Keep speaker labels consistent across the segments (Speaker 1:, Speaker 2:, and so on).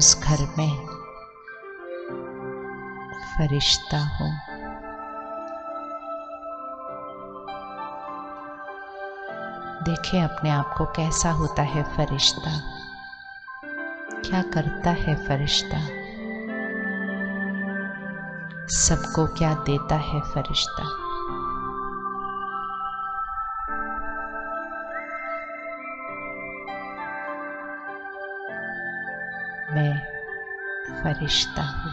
Speaker 1: उस घर में फरिश्ता हूँ। देखें अपने आप को कैसा होता है फरिश्ता, क्या करता है फरिश्ता, सबको क्या देता है फरिश्ता। मैं फरिश्ता हूँ।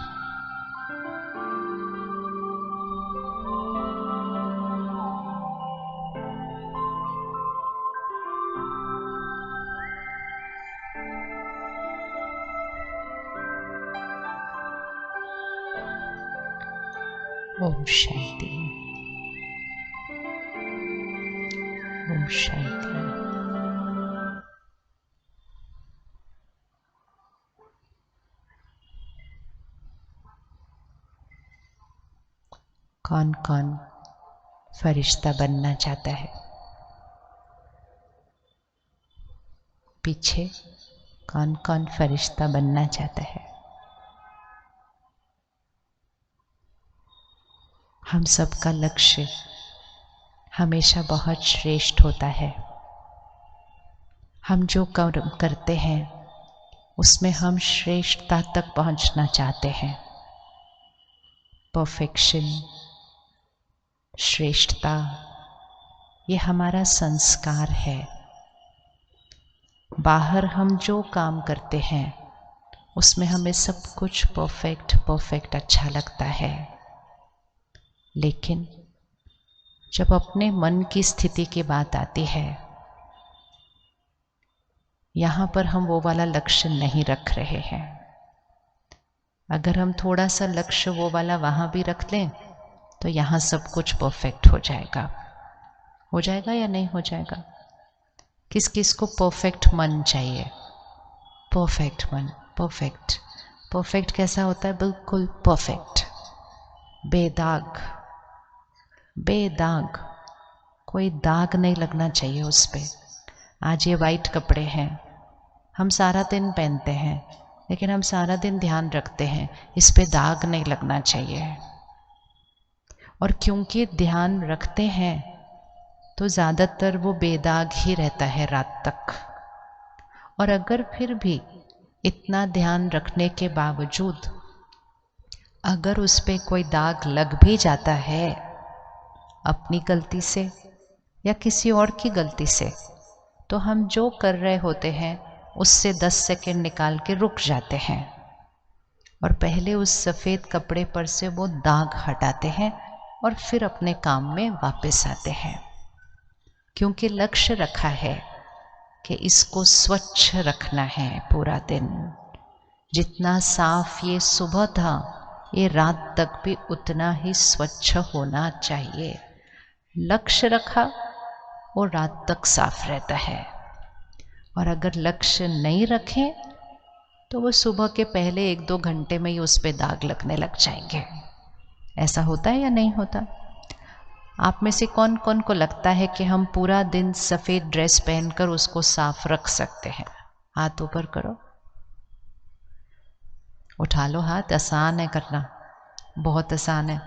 Speaker 1: ओम शांति, ओम शांति। कौन कौन फरिश्ता बनना चाहता है? पीछे कौन कौन फरिश्ता बनना चाहता है? हम सबका लक्ष्य हमेशा बहुत श्रेष्ठ होता है। हम जो कर्म करते हैं उसमें हम श्रेष्ठता तक पहुंचना चाहते हैं। परफेक्शन, श्रेष्ठता, ये हमारा संस्कार है। बाहर हम जो काम करते हैं उसमें हमें सब कुछ परफेक्ट अच्छा लगता है, लेकिन जब अपने मन की स्थिति की बात आती है, यहाँ पर हम वो वाला लक्ष्य नहीं रख रहे हैं। अगर हम थोड़ा सा लक्ष्य वो वाला वहाँ भी रख लें तो यहाँ सब कुछ परफेक्ट हो जाएगा। हो जाएगा या नहीं हो जाएगा? किस किस को परफेक्ट मन चाहिए? परफेक्ट मन, परफेक्ट। परफेक्ट कैसा होता है? बिल्कुल परफेक्ट, बेदाग, बेदाग, कोई दाग नहीं लगना चाहिए उस पे। आज ये वाइट कपड़े हैं, हम सारा दिन पहनते हैं, लेकिन हम सारा दिन ध्यान रखते हैं इस पे दाग नहीं लगना चाहिए। और क्योंकि ध्यान रखते हैं तो ज़्यादातर वो बेदाग ही रहता है रात तक। और अगर फिर भी इतना ध्यान रखने के बावजूद अगर उस पे कोई दाग लग भी जाता है अपनी गलती से या किसी और की गलती से, तो हम जो कर रहे होते हैं उससे 10 सेकंड निकाल के रुक जाते हैं और पहले उस सफ़ेद कपड़े पर से वो दाग हटाते हैं और फिर अपने काम में वापस आते हैं। क्योंकि लक्ष्य रखा है कि इसको स्वच्छ रखना है पूरा दिन। जितना साफ ये सुबह था, ये रात तक भी उतना ही स्वच्छ होना चाहिए। लक्ष्य रखा वो रात तक साफ रहता है, और अगर लक्ष्य नहीं रखें तो वो सुबह के पहले 1-2 घंटे में ही उस पे दाग लगने लग जाएंगे। ऐसा होता है या नहीं होता? आप में से कौन कौन को लगता है कि हम पूरा दिन सफ़ेद ड्रेस पहनकर उसको साफ रख सकते हैं? हाथ ऊपर करो, उठा लो हाथ। आसान है करना, बहुत आसान है।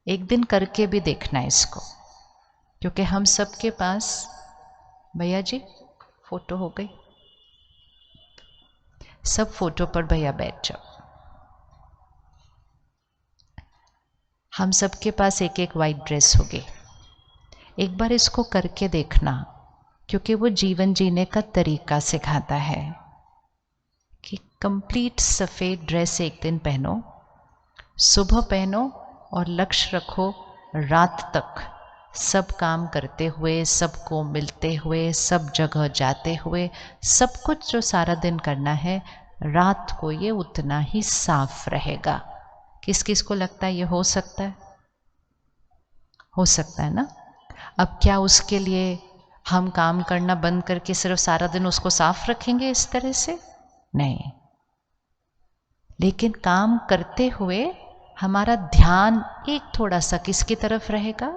Speaker 1: एक दिन करके भी देखना है इसको, क्योंकि हम सबके पास, भैया जी फोटो हो गई, सब फोटो पर भैया बैठ जाओ। हम सबके पास एक एक वाइट ड्रेस होगी। एक बार इसको करके देखना, क्योंकि वो जीवन जीने का तरीका सिखाता है कि कंप्लीट सफ़ेद ड्रेस एक दिन पहनो, सुबह पहनो और लक्ष्य रखो रात तक सब काम करते हुए, सबको मिलते हुए, सब जगह जाते हुए, सब कुछ जो सारा दिन करना है, रात को ये उतना ही साफ रहेगा। किस किस को लगता है ये हो सकता है? हो सकता है ना? अब क्या उसके लिए हम काम करना बंद करके सिर्फ सारा दिन उसको साफ रखेंगे इस तरह से? नहीं, लेकिन काम करते हुए हमारा ध्यान एक थोड़ा सा किसकी तरफ रहेगा?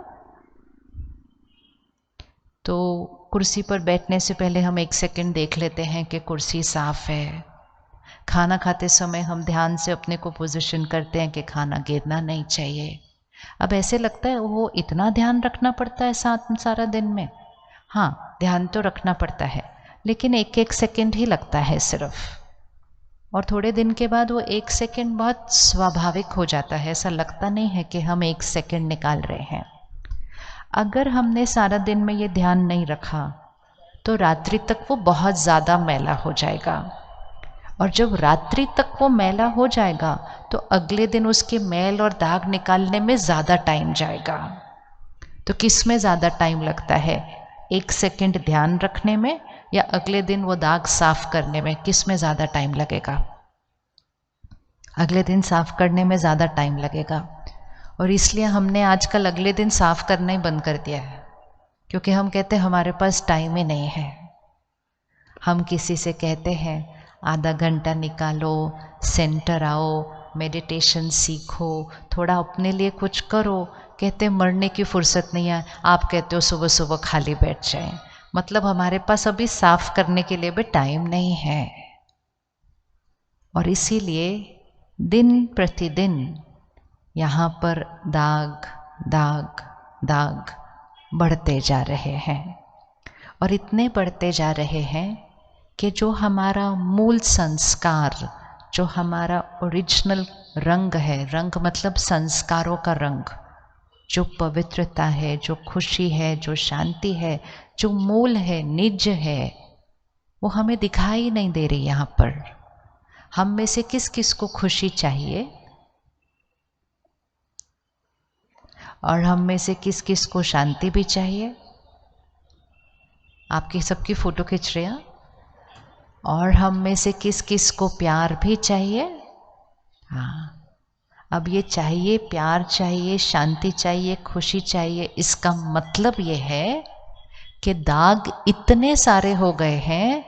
Speaker 1: तो कुर्सी पर बैठने से पहले हम 1 सेकंड देख लेते हैं कि कुर्सी साफ है। खाना खाते समय हम ध्यान से अपने को पोजीशन करते हैं कि खाना गिरना नहीं चाहिए। अब ऐसे लगता है वो इतना ध्यान रखना पड़ता है सारा दिन में। हाँ, ध्यान तो रखना पड़ता है, लेकिन 1-1 सेकंड ही लगता है सिर्फ। और थोड़े दिन के बाद वो 1 सेकंड बहुत स्वाभाविक हो जाता है, ऐसा लगता नहीं है कि हम 1 सेकंड निकाल रहे हैं। अगर हमने सारा दिन में ये ध्यान नहीं रखा तो रात्रि तक वो बहुत ज़्यादा मैला हो जाएगा, और जब रात्रि तक वो मैला हो जाएगा तो अगले दिन उसके मैल और दाग निकालने में ज़्यादा टाइम जाएगा। तो किस में ज़्यादा टाइम लगता है, 1 सेकंड ध्यान रखने में या अगले दिन वो दाग साफ करने में? किस में ज़्यादा टाइम लगेगा? अगले दिन साफ करने में ज़्यादा टाइम लगेगा। और इसलिए हमने आजकल अगले दिन साफ करना ही बंद कर दिया है, क्योंकि हम कहते हैं हमारे पास टाइम ही नहीं है। हम किसी से कहते हैं आधा घंटा निकालो, सेंटर आओ, मेडिटेशन सीखो, थोड़ा अपने लिए कुछ करो, कहते मरने की फुर्सत नहीं है। आप कहते हो सुबह सुबह खाली बैठ जाएं, मतलब हमारे पास अभी साफ करने के लिए भी टाइम नहीं है। और इसीलिए दिन प्रतिदिन यहाँ पर दाग दाग दाग बढ़ते जा रहे हैं, और इतने बढ़ते जा रहे हैं कि जो हमारा मूल संस्कार, जो हमारा ओरिजिनल रंग है, रंग मतलब संस्कारों का रंग, जो पवित्रता है, जो खुशी है, जो शांति है, जो मूल है, निज है, वो हमें दिखाई नहीं दे रही यहाँ पर। हम में से किस किस को खुशी चाहिए, और हम में से किस किस को शांति भी चाहिए? आपकी सबकी फोटो खींच रहे हैं। और हम में से किस किस को प्यार भी चाहिए? हाँ, अब ये चाहिए, प्यार चाहिए, शांति चाहिए, खुशी चाहिए, इसका मतलब ये है कि दाग इतने सारे हो गए हैं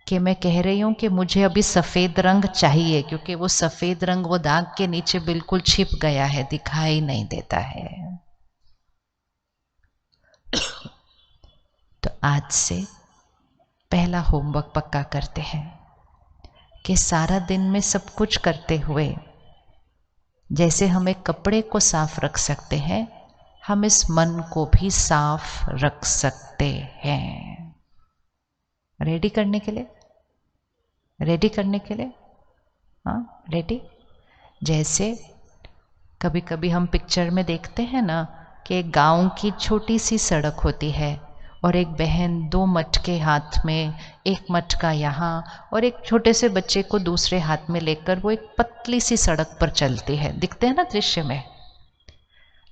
Speaker 1: कि मैं कह रही हूँ कि मुझे अभी सफ़ेद रंग चाहिए, क्योंकि वो सफ़ेद रंग वो दाग के नीचे बिल्कुल छिप गया है, दिखाई नहीं देता है। तो आज से पहला होमवर्क पक्का करते हैं कि सारा दिन में सब कुछ करते हुए जैसे हम एक कपड़े को साफ रख सकते हैं, हम इस मन को भी साफ रख सकते हैं। रेडी करने के लिए, रेडी करने के लिए, हाँ रेडी। जैसे कभी कभी हम पिक्चर में देखते हैं ना कि एक गांव की छोटी सी सड़क होती है, और एक बहन 2 मटके हाथ में, एक मटका यहाँ और एक छोटे से बच्चे को दूसरे हाथ में लेकर वो एक पतली सी सड़क पर चलती है, दिखते हैं ना दृश्य में।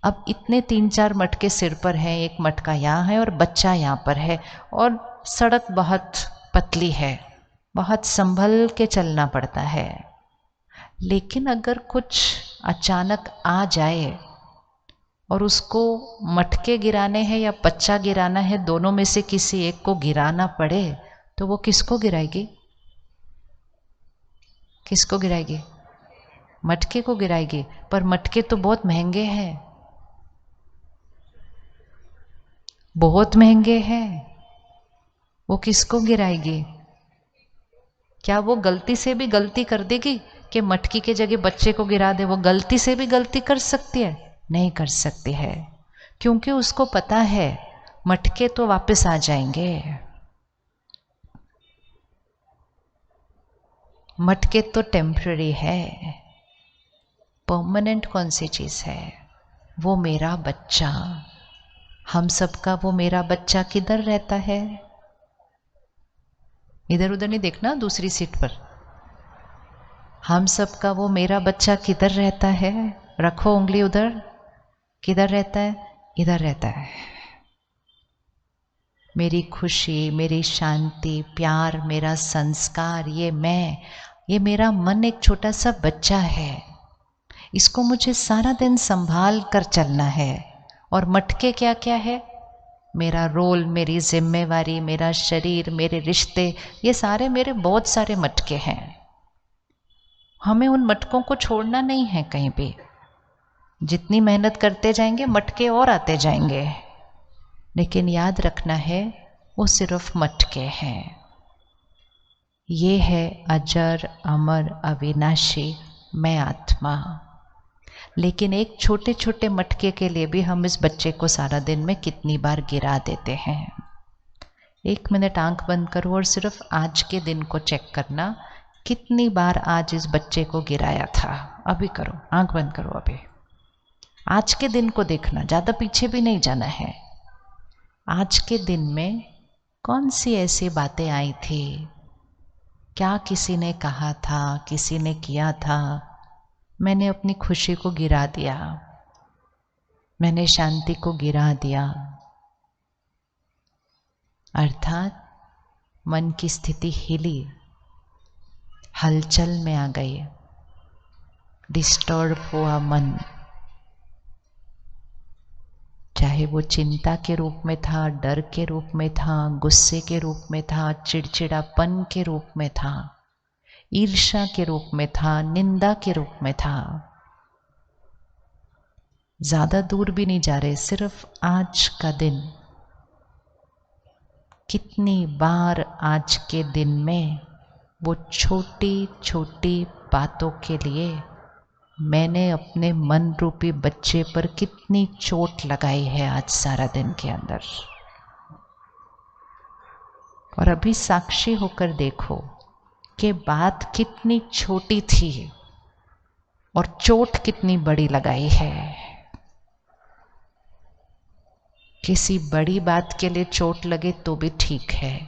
Speaker 1: अब इतने 3-4 मटके सिर पर हैं, एक मटका यहाँ है और बच्चा यहाँ पर है, और सड़क बहुत पतली है, बहुत संभल के चलना पड़ता है। लेकिन अगर कुछ अचानक आ जाए और उसको मटके गिराने हैं या बच्चा गिराना है, दोनों में से किसी एक को गिराना पड़े, तो वो किसको गिराएगी? किसको गिराएगी? मटके को गिराएगी। पर मटके तो बहुत महंगे हैं, बहुत महंगे हैं, वो किसको गिराएगी? क्या वो गलती से भी गलती कर देगी कि मटकी के जगह बच्चे को गिरा दे? वो गलती से भी गलती कर सकती है? नहीं कर सकती है, क्योंकि उसको पता है मटके तो वापस आ जाएंगे। मटके तो टेम्पररी है, परमानेंट कौन सी चीज है? वो मेरा बच्चा, हम सबका वो मेरा बच्चा किधर रहता है? इधर उधर नहीं देखना, दूसरी सीट पर। हम सबका वो मेरा बच्चा किधर रहता है? रखो उंगली उधर। किधर रहता है? इधर रहता है। मेरी खुशी, मेरी शांति, प्यार, मेरा संस्कार, ये मैं, ये मेरा मन एक छोटा सा बच्चा है, इसको मुझे सारा दिन संभाल कर चलना है। और मटके क्या क्या है? मेरा रोल, मेरी जिम्मेवारी, मेरा शरीर, मेरे रिश्ते, ये सारे मेरे बहुत सारे मटके हैं। हमें उन मटकों को छोड़ना नहीं है कहीं भी। जितनी मेहनत करते जाएंगे मटके और आते जाएंगे, लेकिन याद रखना है वो सिर्फ मटके हैं। ये है अजर अमर अविनाशी मैं आत्मा। लेकिन एक छोटे छोटे मटके के लिए भी हम इस बच्चे को सारा दिन में कितनी बार गिरा देते हैं। 1 मिनट आंख बंद करो और सिर्फ आज के दिन को चेक करना, कितनी बार आज इस बच्चे को गिराया था। अभी करो, आंख बंद करो, अभी आज के दिन को देखना, ज़्यादा पीछे भी नहीं जाना है। आज के दिन में कौन सी ऐसी बातें आई थी, क्या किसी ने कहा था, किसी ने किया था, मैंने अपनी खुशी को गिरा दिया, मैंने शांति को गिरा दिया। अर्थात मन की स्थिति हिली, हलचल में आ गई, डिस्टर्ब हुआ मन। चाहे वो चिंता के रूप में था, डर के रूप में था, गुस्से के रूप में था, चिड़चिड़ापन के रूप में था, ईर्ष्या के रूप में था, निंदा के रूप में था। ज्यादा दूर भी नहीं जा रहे, सिर्फ आज का दिन। कितनी बार आज के दिन में वो छोटी छोटी बातों के लिए मैंने अपने मन रूपी बच्चे पर कितनी चोट लगाई है आज सारा दिन के अंदर। और अभी साक्षी होकर देखो कि बात कितनी छोटी थी और चोट कितनी बड़ी लगाई है। किसी बड़ी बात के लिए चोट लगे तो भी ठीक है,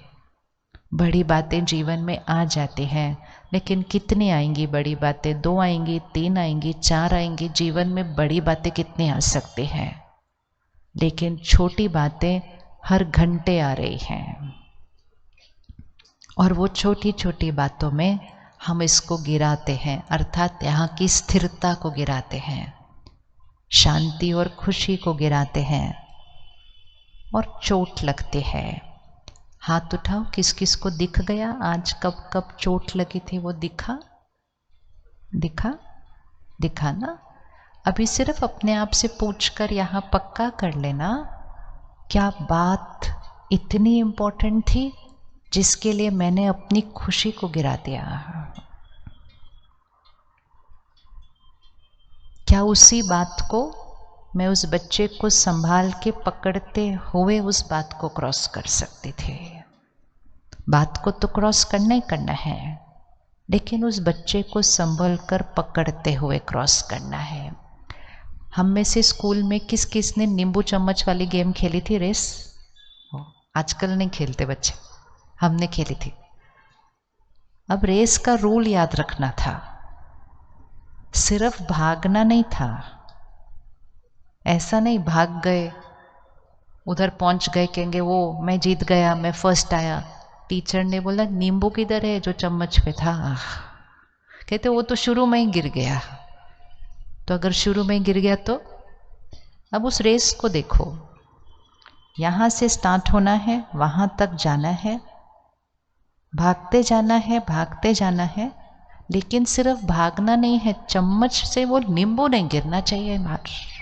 Speaker 1: बड़ी बातें जीवन में आ जाती हैं, लेकिन कितनी आएंगी बड़ी बातें? 2 आएंगी, 3 आएंगी, 4 आएंगी। जीवन में बड़ी बातें कितनी आ सकती हैं, लेकिन छोटी बातें हर घंटे आ रही हैं। और वो छोटी छोटी बातों में हम इसको गिराते हैं, अर्थात यहाँ की स्थिरता को गिराते हैं, शांति और खुशी को गिराते हैं और चोट लगती है। हाथ उठाओ, किस किस को दिख गया आज कब कब चोट लगी थी? वो दिखा दिखा ना? अभी सिर्फ अपने आप से पूछकर यहाँ पक्का कर लेना, क्या बात इतनी इम्पोर्टेंट थी जिसके लिए मैंने अपनी खुशी को गिरा दिया? क्या उसी बात को मैं उस बच्चे को संभाल के पकड़ते हुए उस बात को क्रॉस कर सकती थी? बात को तो क्रॉस करना ही करना है, लेकिन उस बच्चे को संभल कर पकड़ते हुए क्रॉस करना है। हम में से स्कूल में किस किस ने नींबू चम्मच वाली गेम खेली थी, रेस? आजकल नहीं खेलते बच्चे, हमने खेली थी। अब रेस का रूल याद रखना था, सिर्फ भागना नहीं था। ऐसा नहीं भाग गए, उधर पहुंच गए, कहेंगे वो मैं जीत गया, मैं फर्स्ट आया। टीचर ने बोला नींबू किधर है जो चम्मच पे था? कहते वो तो शुरू में ही गिर गया। तो अगर शुरू में गिर गया तो अब उस रेस को देखो, यहां से स्टार्ट होना है, वहां तक जाना है, भागते जाना है, भागते जाना है, लेकिन सिर्फ भागना नहीं है, चम्मच से वो नींबू नहीं गिरना चाहिए बाहर।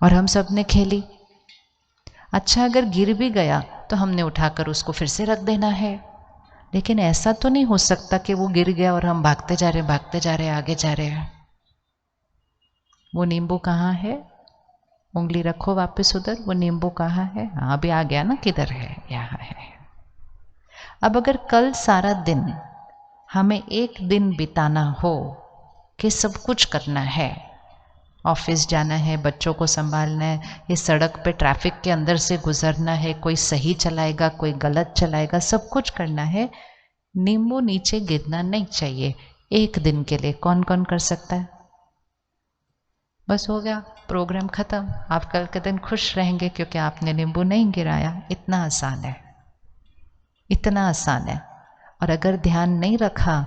Speaker 1: और हम सब ने खेली। अच्छा, अगर गिर भी गया तो हमने उठाकर उसको फिर से रख देना है, लेकिन ऐसा तो नहीं हो सकता कि वो गिर गया और हम भागते जा रहे, भागते जा रहे, आगे जा रहे हैं। वो नींबू कहाँ है? उंगली रखो वापस उधर, वो नींबू कहाँ है? हाँ, अभी आ गया ना, किधर है? यहाँ है। अब अगर कल सारा दिन हमें एक दिन बिताना हो कि सब कुछ करना है, ऑफिस जाना है, बच्चों को संभालना है, ये सड़क पे ट्रैफिक के अंदर से गुजरना है, कोई सही चलाएगा, कोई गलत चलाएगा, सब कुछ करना है, नींबू नीचे गिरना नहीं चाहिए। एक दिन के लिए कौन कौन कर सकता है? बस हो गया, प्रोग्राम खत्म। आप कल के दिन खुश रहेंगे क्योंकि आपने नींबू नहीं गिराया। इतना आसान है, इतना आसान है। और अगर ध्यान नहीं रखा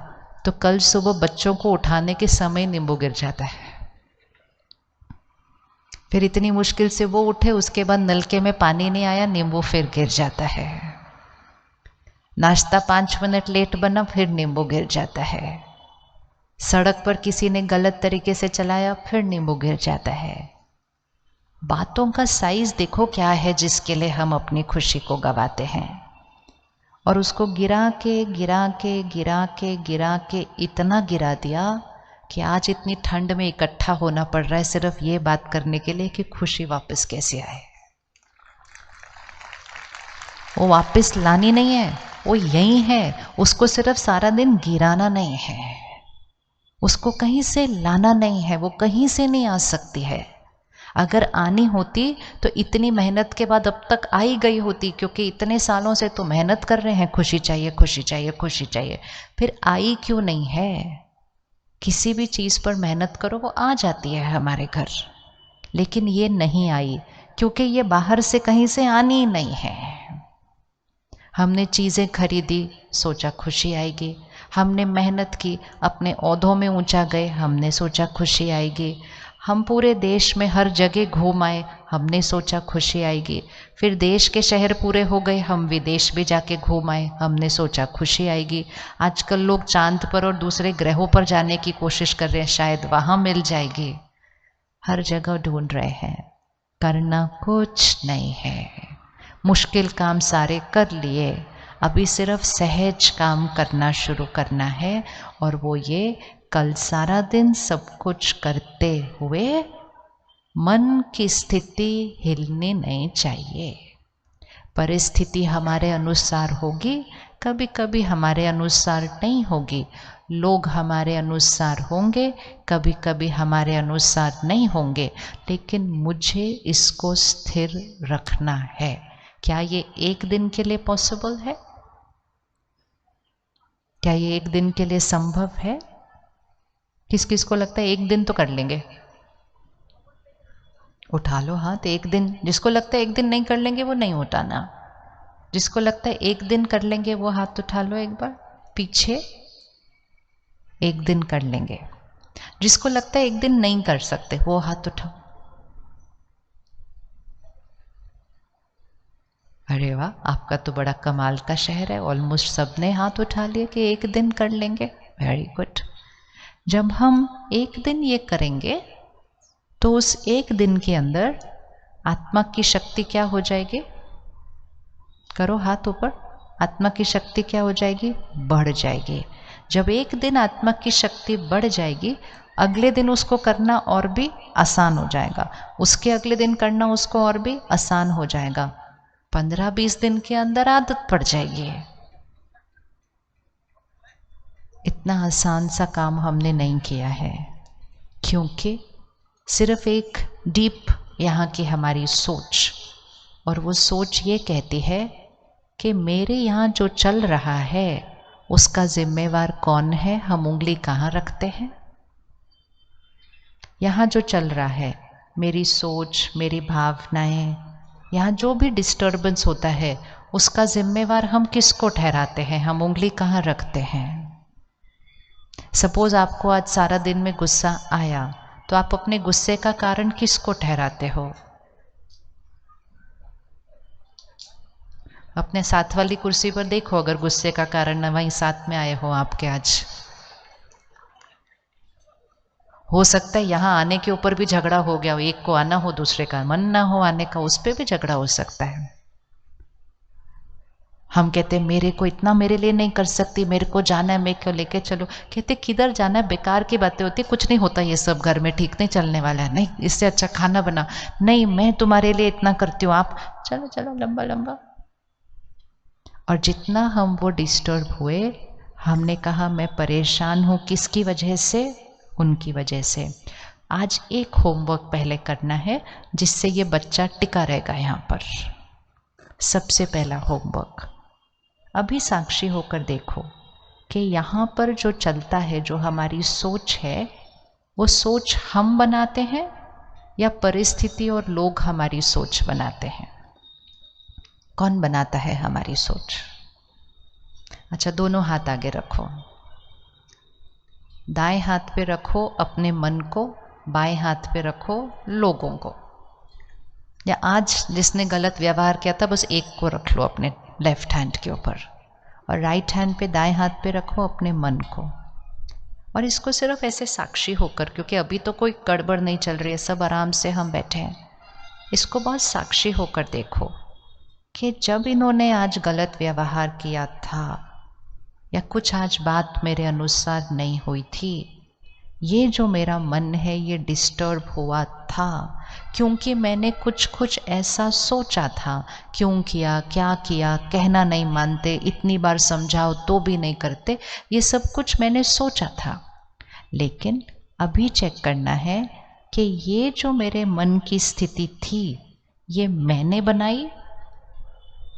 Speaker 1: तो कल सुबह बच्चों को उठाने के समय नींबू गिर जाता है। फिर इतनी मुश्किल से वो उठे, उसके बाद नलके में पानी नहीं आया, नींबू फिर गिर जाता है। नाश्ता 5 मिनट लेट बना, फिर नींबू गिर जाता है। सड़क पर किसी ने गलत तरीके से चलाया, फिर नींबू गिर जाता है। बातों का साइज देखो क्या है जिसके लिए हम अपनी खुशी को गवाते हैं, और उसको गिरा के गिरा के गिरा के गिरा के इतना गिरा दिया कि आज इतनी ठंड में इकट्ठा होना पड़ रहा है सिर्फ ये बात करने के लिए कि खुशी वापस कैसे आए। वो वापस लानी नहीं है, वो यही है, उसको सिर्फ सारा दिन गिराना नहीं है, उसको कहीं से लाना नहीं है, वो कहीं से नहीं आ सकती है। अगर आनी होती तो इतनी मेहनत के बाद अब तक आई गई होती, क्योंकि इतने सालों से तो मेहनत कर रहे हैं, खुशी चाहिए खुशी चाहिए खुशी चाहिए, फिर आई क्यों नहीं है? किसी भी चीज़ पर मेहनत करो वो आ जाती है हमारे घर, लेकिन ये नहीं आई क्योंकि ये बाहर से कहीं से आनी ही नहीं है। हमने चीज़ें खरीदी, सोचा खुशी आएगी, हमने मेहनत की, अपने ओहदों में ऊंचा गए, हमने सोचा खुशी आएगी, हम पूरे देश में हर जगह घूम आए, हमने सोचा खुशी आएगी, फिर देश के शहर पूरे हो गए, हम विदेश भी जाके घूम आए, हमने सोचा खुशी आएगी। आजकल लोग चांद पर और दूसरे ग्रहों पर जाने की कोशिश कर रहे हैं, शायद वहाँ मिल जाएगी। हर जगह ढूंढ रहे हैं, करना कुछ नहीं है, मुश्किल काम सारे कर लिए, अभी सिर्फ सहज काम करना शुरू करना है, और वो ये कल सारा दिन सब कुछ करते हुए मन की स्थिति हिलनी नहीं चाहिए। परिस्थिति हमारे अनुसार होगी, कभी कभी हमारे अनुसार नहीं होगी, लोग हमारे अनुसार होंगे, कभी कभी हमारे अनुसार नहीं होंगे, लेकिन मुझे इसको स्थिर रखना है। क्या ये एक दिन के लिए पॉसिबल है? क्या ये एक दिन के लिए संभव है? किस किस को लगता है एक दिन तो कर लेंगे? उठा लो हाथ। एक दिन, जिसको लगता है एक दिन नहीं कर लेंगे वो नहीं उठाना। जिसको लगता है एक दिन कर लेंगे वो हाथ उठा लो एक बार पीछे। एक दिन कर लेंगे। जिसको लगता है एक दिन नहीं कर सकते वो हाथ उठाओ। अरे वाह, आपका तो बड़ा कमाल का शहर है, ऑलमोस्ट सबने हाथ उठा लिए कि एक दिन कर लेंगे। Very good. जब हम एक दिन ये करेंगे तो उस एक दिन के अंदर आत्मा की शक्ति क्या हो जाएगी? करो हाथ ऊपर। आत्मा की शक्ति क्या हो जाएगी? बढ़ जाएगी। जब एक दिन आत्मा की शक्ति बढ़ जाएगी, अगले दिन उसको करना और भी आसान हो जाएगा, उसके अगले दिन करना उसको और भी आसान हो जाएगा। 15-20 दिन के अंदर आदत पड़ जाएगी। इतना आसान सा काम हमने नहीं किया है, क्योंकि सिर्फ एक डीप यहाँ की हमारी सोच, और वो सोच ये कहती है कि मेरे यहाँ जो चल रहा है उसका जिम्मेवार कौन है? हम उंगली कहाँ रखते हैं? यहाँ जो चल रहा है, मेरी सोच, मेरी भावनाएं, यहाँ जो भी डिस्टर्बेंस होता है उसका जिम्मेवार हम किसको ठहराते हैं? हम उंगली कहाँ रखते हैं? सपोज आपको आज सारा दिन में गुस्सा आया, तो आप अपने गुस्से का कारण किसको ठहराते हो? अपने साथ वाली कुर्सी पर देखो, अगर गुस्से का कारण वहीं साथ में आए हो आपके आज। हो सकता है यहाँ आने के ऊपर भी झगड़ा हो गया हो, एक को आना हो दूसरे का मन ना हो आने का, उस पर भी झगड़ा हो सकता है। हम कहते हैं मेरे को इतना मेरे लिए नहीं कर सकती, मेरे को जाना है, मैं क्यों लेके चलो। कहते किधर जाना है, बेकार की बातें होती, कुछ नहीं होता ये सब, घर में ठीक नहीं चलने वाला है, नहीं इससे अच्छा खाना बना, नहीं मैं तुम्हारे लिए इतना करती हूँ, आप चलो चलो लंबा लंबा। और जितना हम वो डिस्टर्ब हुए, हमने कहा मैं परेशान हूँ, किसकी वजह से? उनकी वजह से। आज एक होमवर्क पहले करना है जिससे ये बच्चा टिका रहेगा यहाँ पर। सबसे पहला होमवर्क, अभी साक्षी होकर देखो कि यहाँ पर जो चलता है, जो हमारी सोच है, वो सोच हम बनाते हैं या परिस्थिति और लोग हमारी सोच बनाते हैं? कौन बनाता है हमारी सोच? अच्छा, दोनों हाथ आगे रखो, दाएं हाथ पे रखो अपने मन को, बाएं हाथ पे रखो लोगों को। या आज जिसने गलत व्यवहार किया था बस एक को रख लो अपने लेफ्ट हैंड के ऊपर, और राइट हैंड पे, दाएं हाथ पे रखो अपने मन को। और इसको सिर्फ ऐसे साक्षी होकर, क्योंकि अभी तो कोई गड़बड़ नहीं चल रही है, सब आराम से हम बैठे हैं, इसको बहुत साक्षी होकर देखो कि जब इन्होंने आज गलत व्यवहार किया था या कुछ आज बात मेरे अनुसार नहीं हुई थी, ये जो मेरा मन है ये डिस्टर्ब हुआ था क्योंकि मैंने कुछ ऐसा सोचा था। क्यों किया, क्या किया, कहना नहीं मानते, इतनी बार समझाओ तो भी नहीं करते, ये सब कुछ मैंने सोचा था। लेकिन अभी चेक करना है कि ये जो मेरे मन की स्थिति थी ये मैंने बनाई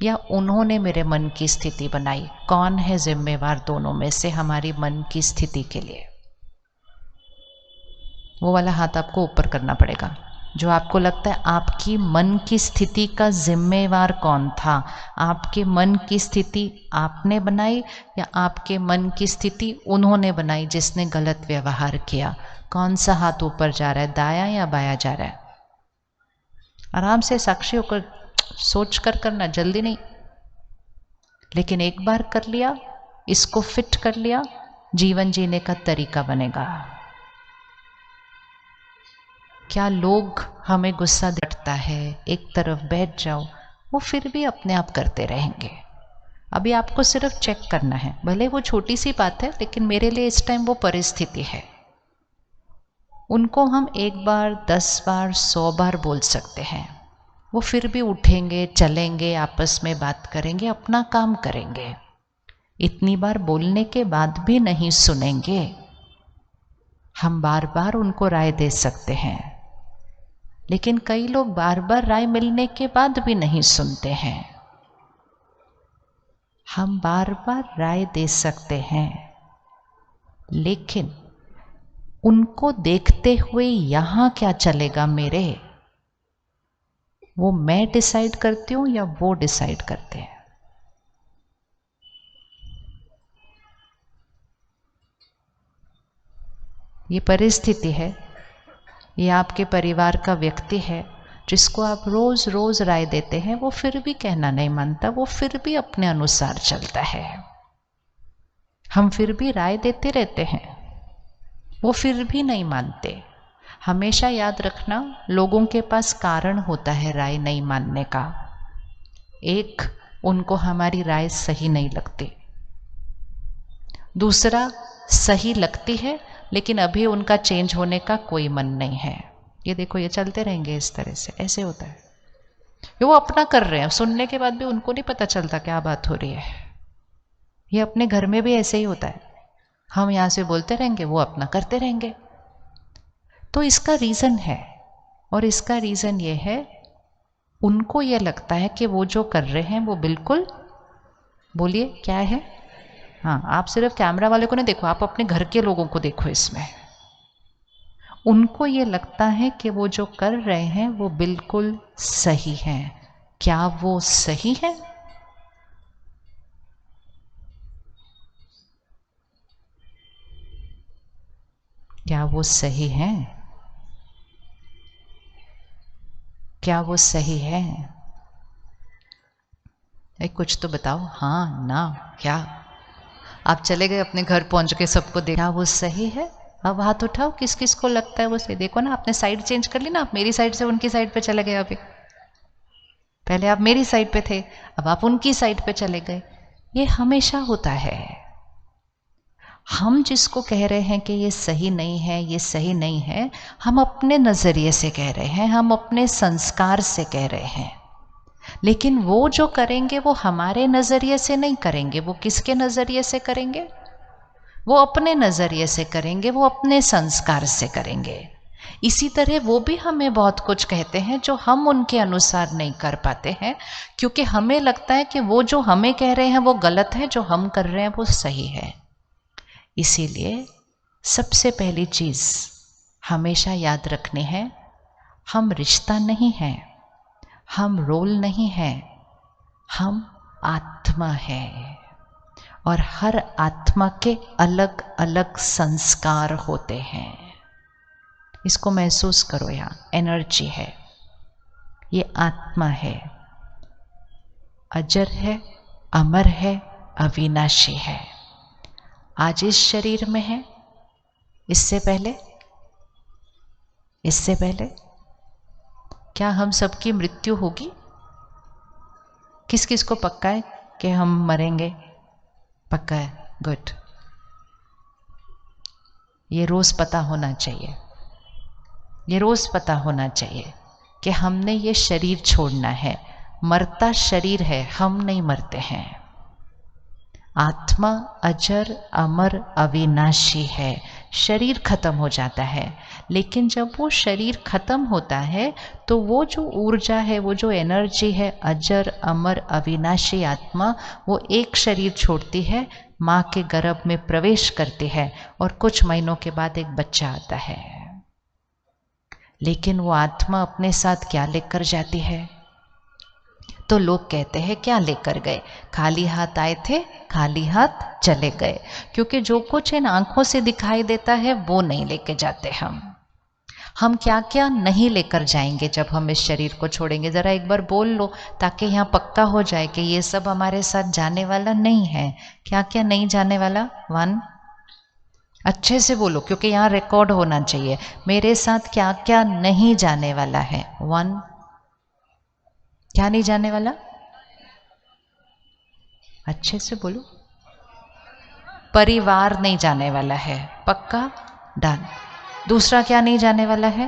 Speaker 1: या उन्होंने मेरे मन की स्थिति बनाई। कौन है जिम्मेवार दोनों में से हमारी मन की स्थिति के लिए? वो वाला हाथ आपको ऊपर करना पड़ेगा जो आपको लगता है आपकी मन की स्थिति का जिम्मेवार कौन था। आपके मन की स्थिति आपने बनाई या आपके मन की स्थिति उन्होंने बनाई जिसने गलत व्यवहार किया? कौन सा हाथ ऊपर जा रहा है, दायां या बायां जा रहा है? आराम से साक्षी होकर सोच कर करना, जल्दी नहीं। लेकिन एक बार कर लिया, इसको फिट कर लिया, जीवन जीने का तरीका बनेगा। क्या लोग हमें गुस्सा दिलाता है, एक तरफ बैठ जाओ, वो फिर भी अपने आप करते रहेंगे। अभी आपको सिर्फ चेक करना है, भले वो छोटी सी बात है लेकिन मेरे लिए इस टाइम वो परिस्थिति है। उनको हम 1 बार, 10 बार, 100 बार बोल सकते हैं, वो फिर भी उठेंगे, चलेंगे, आपस में बात करेंगे, अपना काम करेंगे। इतनी बार बोलने के बाद भी नहीं सुनेंगे। हम बार बार उनको राय दे सकते हैं, लेकिन कई लोग बार बार राय मिलने के बाद भी नहीं सुनते हैं। हम बार बार राय दे सकते हैं, लेकिन उनको देखते हुए यहां क्या चलेगा मेरे, वो मैं डिसाइड करती हूं या वो डिसाइड करते हैं? ये परिस्थिति है, ये आपके परिवार का व्यक्ति है जिसको आप रोज रोज राय देते हैं, वो फिर भी कहना नहीं मानता, वो फिर भी अपने अनुसार चलता है। हम फिर भी राय देते रहते हैं, वो फिर भी नहीं मानते। हमेशा याद रखना, लोगों के पास कारण होता है राय नहीं मानने का। एक, उनको हमारी राय सही नहीं लगती। दूसरा, सही लगती है लेकिन अभी उनका चेंज होने का कोई मन नहीं है। ये देखो, ये चलते रहेंगे इस तरह से, ऐसे होता है। ये वो अपना कर रहे हैं, सुनने के बाद भी उनको नहीं पता चलता क्या बात हो रही है। ये अपने घर में भी ऐसे ही होता है, हम यहां से बोलते रहेंगे, वो अपना करते रहेंगे। तो इसका रीजन है, और इसका रीजन ये है, उनको ये लगता है कि वो जो कर रहे हैं वो बिल्कुल, बोलिए क्या है? हाँ, आप सिर्फ कैमरा वाले को नहीं देखो, आप अपने घर के लोगों को देखो इसमें। उनको ये लगता है कि वो जो कर रहे हैं वो बिल्कुल सही है। क्या वो सही है? क्या वो सही है? क्या वो सही है? कुछ तो बताओ, हाँ ना क्या? आप चले गए अपने घर, पहुंच के सबको देखा, क्या वो सही है? अब हाथ उठाओ, किस किस को लगता है वो सही। देखो ना, आपने साइड चेंज कर ली ना, आप मेरी साइड से उनकी साइड पे चले गए। अभी पहले आप मेरी साइड पे थे, अब आप उनकी साइड पे चले गए। ये हमेशा होता है। हम जिसको कह रहे हैं कि ये सही नहीं है, ये सही नहीं है, हम अपने नजरिए से कह रहे हैं, हम अपने संस्कार से कह रहे हैं। लेकिन वो जो करेंगे वो हमारे नजरिए से नहीं करेंगे। वो किसके नजरिए से करेंगे? वो अपने नजरिए से करेंगे, वो अपने संस्कार से करेंगे। इसी तरह वो भी हमें बहुत कुछ कहते हैं जो हम उनके अनुसार नहीं कर पाते हैं, क्योंकि हमें लगता है कि वो जो हमें कह रहे हैं वो गलत है, जो हम कर रहे हैं वो सही है। इसीलिए सबसे पहली चीज हमेशा याद रखनी है, हम रिश्ता नहीं है, हम रोल नहीं है, हम आत्मा है। और हर आत्मा के अलग अलग संस्कार होते हैं। इसको महसूस करो, यहाँ एनर्जी है, ये आत्मा है, अजर है, अमर है, अविनाशी है। आज इस शरीर में है, इससे पहले क्या हम सबकी मृत्यु होगी? किस किस को पक्का है कि हम मरेंगे? पक्का है, गुड। ये रोज पता होना चाहिए, ये रोज पता होना चाहिए कि हमने ये शरीर छोड़ना है। मरता शरीर है, हम नहीं मरते हैं। आत्मा अजर अमर अविनाशी है। शरीर खत्म हो जाता है, लेकिन जब वो शरीर खत्म होता है तो वो जो ऊर्जा है, वो जो एनर्जी है, अजर अमर अविनाशी आत्मा, वो एक शरीर छोड़ती है, माँ के गर्भ में प्रवेश करती है और कुछ महीनों के बाद एक बच्चा आता है। लेकिन वो आत्मा अपने साथ क्या लेकर जाती है? तो लोग कहते हैं क्या लेकर गए? खाली हाथ आए थे, खाली हाथ चले गए। क्योंकि जो कुछ इन आंखों से दिखाई देता है वो नहीं लेके जाते हम क्या क्या नहीं लेकर जाएंगे जब हम इस शरीर को छोड़ेंगे? जरा एक बार बोल लो, ताकि यहाँ पक्का हो जाए कि ये सब हमारे साथ जाने वाला नहीं है। क्या क्या नहीं जाने वाला? 1, अच्छे से बोलो क्योंकि यहाँ रिकॉर्ड होना चाहिए। मेरे साथ क्या क्या नहीं जाने वाला है? 1, क्या नहीं जाने वाला? अच्छे से बोलो। परिवार नहीं जाने वाला है, पक्का, डन। दूसरा क्या नहीं जाने वाला है?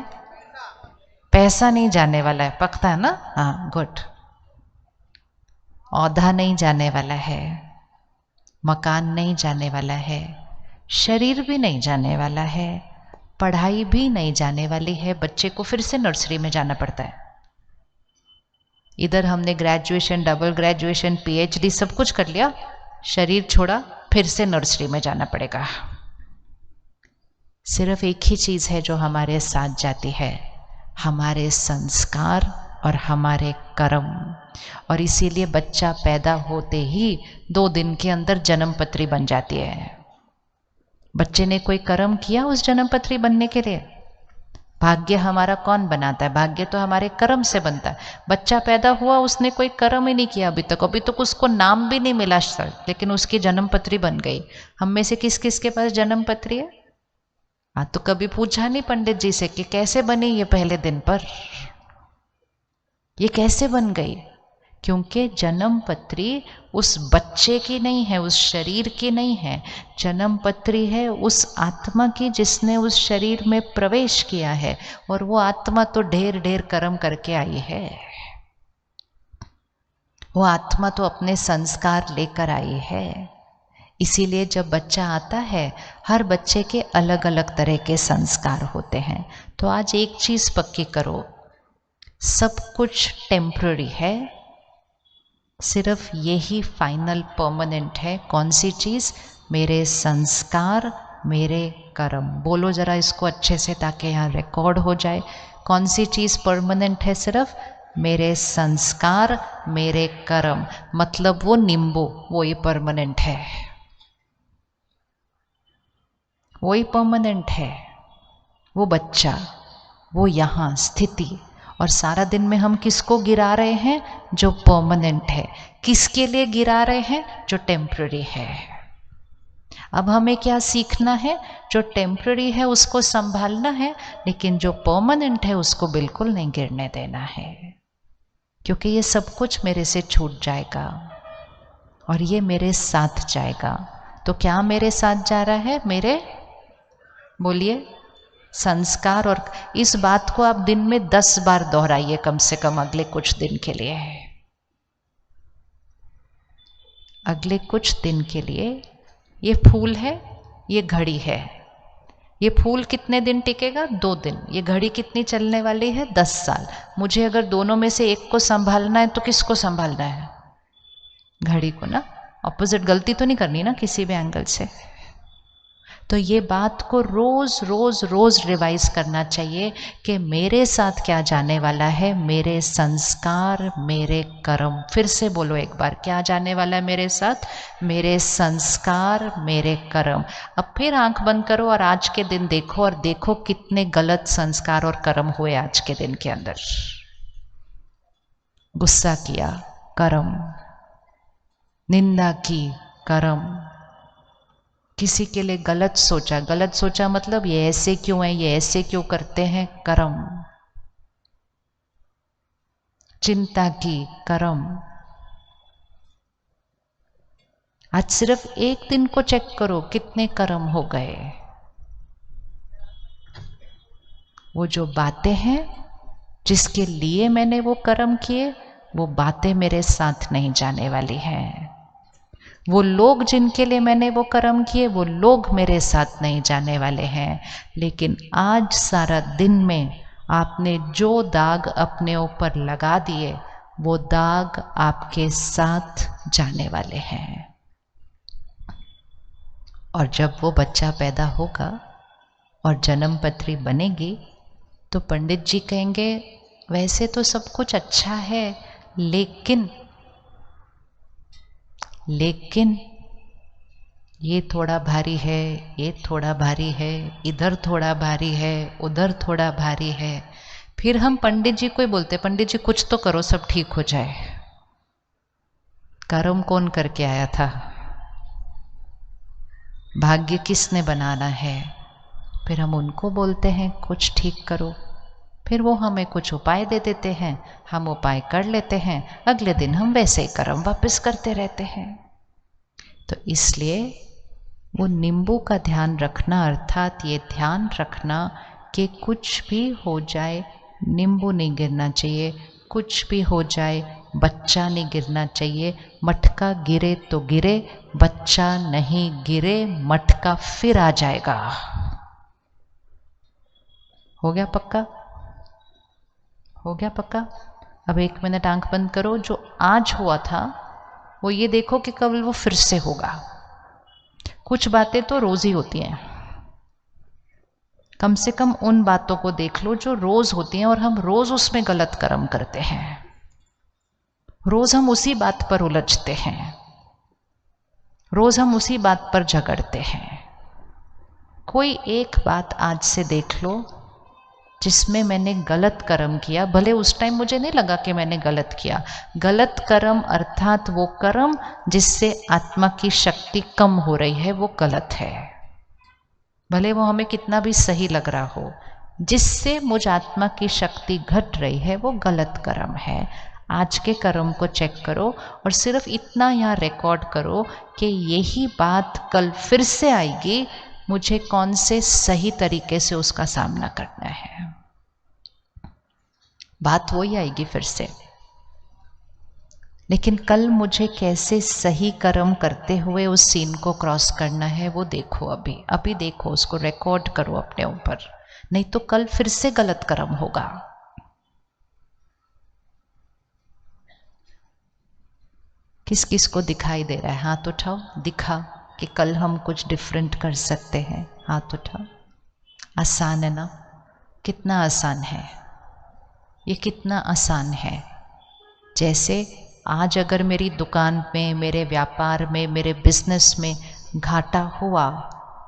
Speaker 1: पैसा नहीं जाने वाला है, पक्का है ना? हाँ, गुड। औधा नहीं जाने वाला है, मकान नहीं जाने वाला है, शरीर भी नहीं जाने वाला है, पढ़ाई भी नहीं जाने वाली है। बच्चे को फिर से नर्सरी में जाना पड़ता है। इधर हमने ग्रेजुएशन, डबल ग्रेजुएशन, पीएचडी सब कुछ कर लिया, शरीर छोड़ा, फिर से नर्सरी में जाना पड़ेगा। सिर्फ एक ही चीज है जो हमारे साथ जाती है, हमारे संस्कार और हमारे कर्म। और इसीलिए बच्चा पैदा होते ही 2 दिन के अंदर जन्म पत्री बन जाती है। बच्चे ने कोई कर्म किया उस जन्म पत्री बनने के लिए? भाग्य हमारा कौन बनाता है? भाग्य तो हमारे कर्म से बनता है। बच्चा पैदा हुआ, उसने कोई कर्म ही नहीं किया अभी तक उसको नाम भी नहीं मिला सर, लेकिन उसकी जन्म पत्री बन गई। हम में से किस किस के पास जन्म पत्री है? हाँ, तो कभी पूछा नहीं पंडित जी से कि कैसे बनी ये पहले दिन पर, ये कैसे बन गई? क्योंकि जन्म पत्री उस बच्चे की नहीं है, उस शरीर की नहीं है। जन्म पत्री है उस आत्मा की जिसने उस शरीर में प्रवेश किया है। और वो आत्मा तो ढेर ढेर कर्म करके आई है। वो आत्मा तो अपने संस्कार लेकर आई है। इसीलिए जब बच्चा आता है, हर बच्चे के अलग अलग तरह के संस्कार होते हैं। तो आज एक चीज पक्की करो, सब कुछ टेम्पररी है, सिर्फ यही फाइनल परमानेंट है। कौन सी चीज? मेरे संस्कार, मेरे कर्म। बोलो जरा इसको अच्छे से ताकि यहाँ रिकॉर्ड हो जाए। कौन सी चीज परमानेंट है? सिर्फ मेरे संस्कार, मेरे कर्म। मतलब वो नींबू, वो ही परमानेंट है, वही परमानेंट है। वो बच्चा, वो यहाँ स्थिति। और सारा दिन में हम किसको गिरा रहे हैं? जो परमानेंट है। किसके लिए गिरा रहे हैं? जो टेम्पररी है। अब हमें क्या सीखना है? जो टेम्पररी है उसको संभालना है, लेकिन जो परमानेंट है उसको बिल्कुल नहीं गिरने देना है। क्योंकि ये सब कुछ मेरे से छूट जाएगा और ये मेरे साथ जाएगा। तो क्या मेरे साथ जा रहा है? मेरे, बोलिए, संस्कार। और इस बात को आप दिन में 10 बार दोहराइए कम से कम अगले कुछ दिन के लिए। अगले कुछ दिन के लिए। ये फूल है, ये घड़ी है। ये फूल कितने दिन टिकेगा? 2 दिन। ये घड़ी कितनी चलने वाली है? 10 साल। मुझे अगर दोनों में से एक को संभालना है तो किसको संभालना है? घड़ी को ना। ऑपोजिट गलती तो नहीं करनी ना किसी भी एंगल से। तो ये बात को रोज रोज रोज रिवाइज करना चाहिए कि मेरे साथ क्या जाने वाला है? मेरे संस्कार, मेरे कर्म। फिर से बोलो एक बार, क्या जाने वाला है मेरे साथ? मेरे संस्कार, मेरे कर्म। अब फिर आंख बंद करो और आज के दिन देखो, और देखो कितने गलत संस्कार और कर्म हुए आज के दिन के अंदर। गुस्सा किया, कर्म। निंदा की, कर्म। किसी के लिए गलत सोचा, गलत सोचा मतलब ये ऐसे क्यों है, ये ऐसे क्यों करते हैं, कर्म। चिंता की, कर्म। आज सिर्फ एक दिन को चेक करो कितने कर्म हो गए। वो जो बातें हैं जिसके लिए मैंने वो कर्म किए, वो बातें मेरे साथ नहीं जाने वाली हैं। वो लोग जिनके लिए मैंने वो कर्म किए, वो लोग मेरे साथ नहीं जाने वाले हैं। लेकिन आज सारा दिन में आपने जो दाग अपने ऊपर लगा दिए, वो दाग आपके साथ जाने वाले हैं। और जब वो बच्चा पैदा होगा और जन्म पत्री बनेगी, तो पंडित जी कहेंगे वैसे तो सब कुछ अच्छा है, लेकिन ये थोड़ा भारी है, ये थोड़ा भारी है, इधर थोड़ा भारी है, उधर थोड़ा भारी है। फिर हम पंडित जी को ही बोलते, पंडित जी कुछ तो करो सब ठीक हो जाए। कर्म कौन करके आया था? भाग्य किसने बनाना है? फिर हम उनको बोलते हैं कुछ ठीक करो, फिर वो हमें कुछ उपाय दे देते हैं, हम उपाय कर लेते हैं, अगले दिन हम वैसे ही कर्म वापस करते रहते हैं। तो इसलिए वो नींबू का ध्यान रखना, अर्थात ये ध्यान रखना कि कुछ भी हो जाए नींबू नहीं गिरना चाहिए, कुछ भी हो जाए बच्चा नहीं गिरना चाहिए। मटका गिरे तो गिरे, बच्चा नहीं गिरे, मटका फिर आ जाएगा। हो गया पक्का? हो गया पक्का? अब 1 मिनट आंख बंद करो। जो आज हुआ था वो ये देखो कि कल वो फिर से होगा। कुछ बातें तो रोज ही होती हैं, कम से कम उन बातों को देख लो जो रोज होती हैं और हम रोज उसमें गलत कर्म करते हैं। रोज हम उसी बात पर उलझते हैं, रोज हम उसी बात पर झगड़ते हैं। कोई एक बात आज से देख लो जिसमें मैंने गलत कर्म किया, भले उस टाइम मुझे नहीं लगा कि मैंने गलत किया। गलत कर्म अर्थात वो कर्म जिससे आत्मा की शक्ति कम हो रही है, वो गलत है। भले वो हमें कितना भी सही लग रहा हो, जिससे मुझ आत्मा की शक्ति घट रही है, वो गलत कर्म है। आज के कर्म को चेक करो और सिर्फ इतना यहाँ रिकॉर्ड करो कि यही बात कल फिर से आएगी, मुझे कौन से सही तरीके से उसका सामना करना है। बात वही आएगी फिर से, लेकिन कल मुझे कैसे सही कर्म करते हुए उस सीन को क्रॉस करना है वो देखो। अभी अभी देखो, उसको रिकॉर्ड करो अपने ऊपर, नहीं तो कल फिर से गलत कर्म होगा। किस किस को दिखाई दे रहा है? हाथ उठाओ, दिखा कि कल हम कुछ डिफरेंट कर सकते हैं। हाथ उठाओ। आसान है ना? कितना आसान है ये, कितना आसान है। जैसे आज अगर मेरी दुकान में, मेरे व्यापार में, मेरे बिजनेस में घाटा हुआ,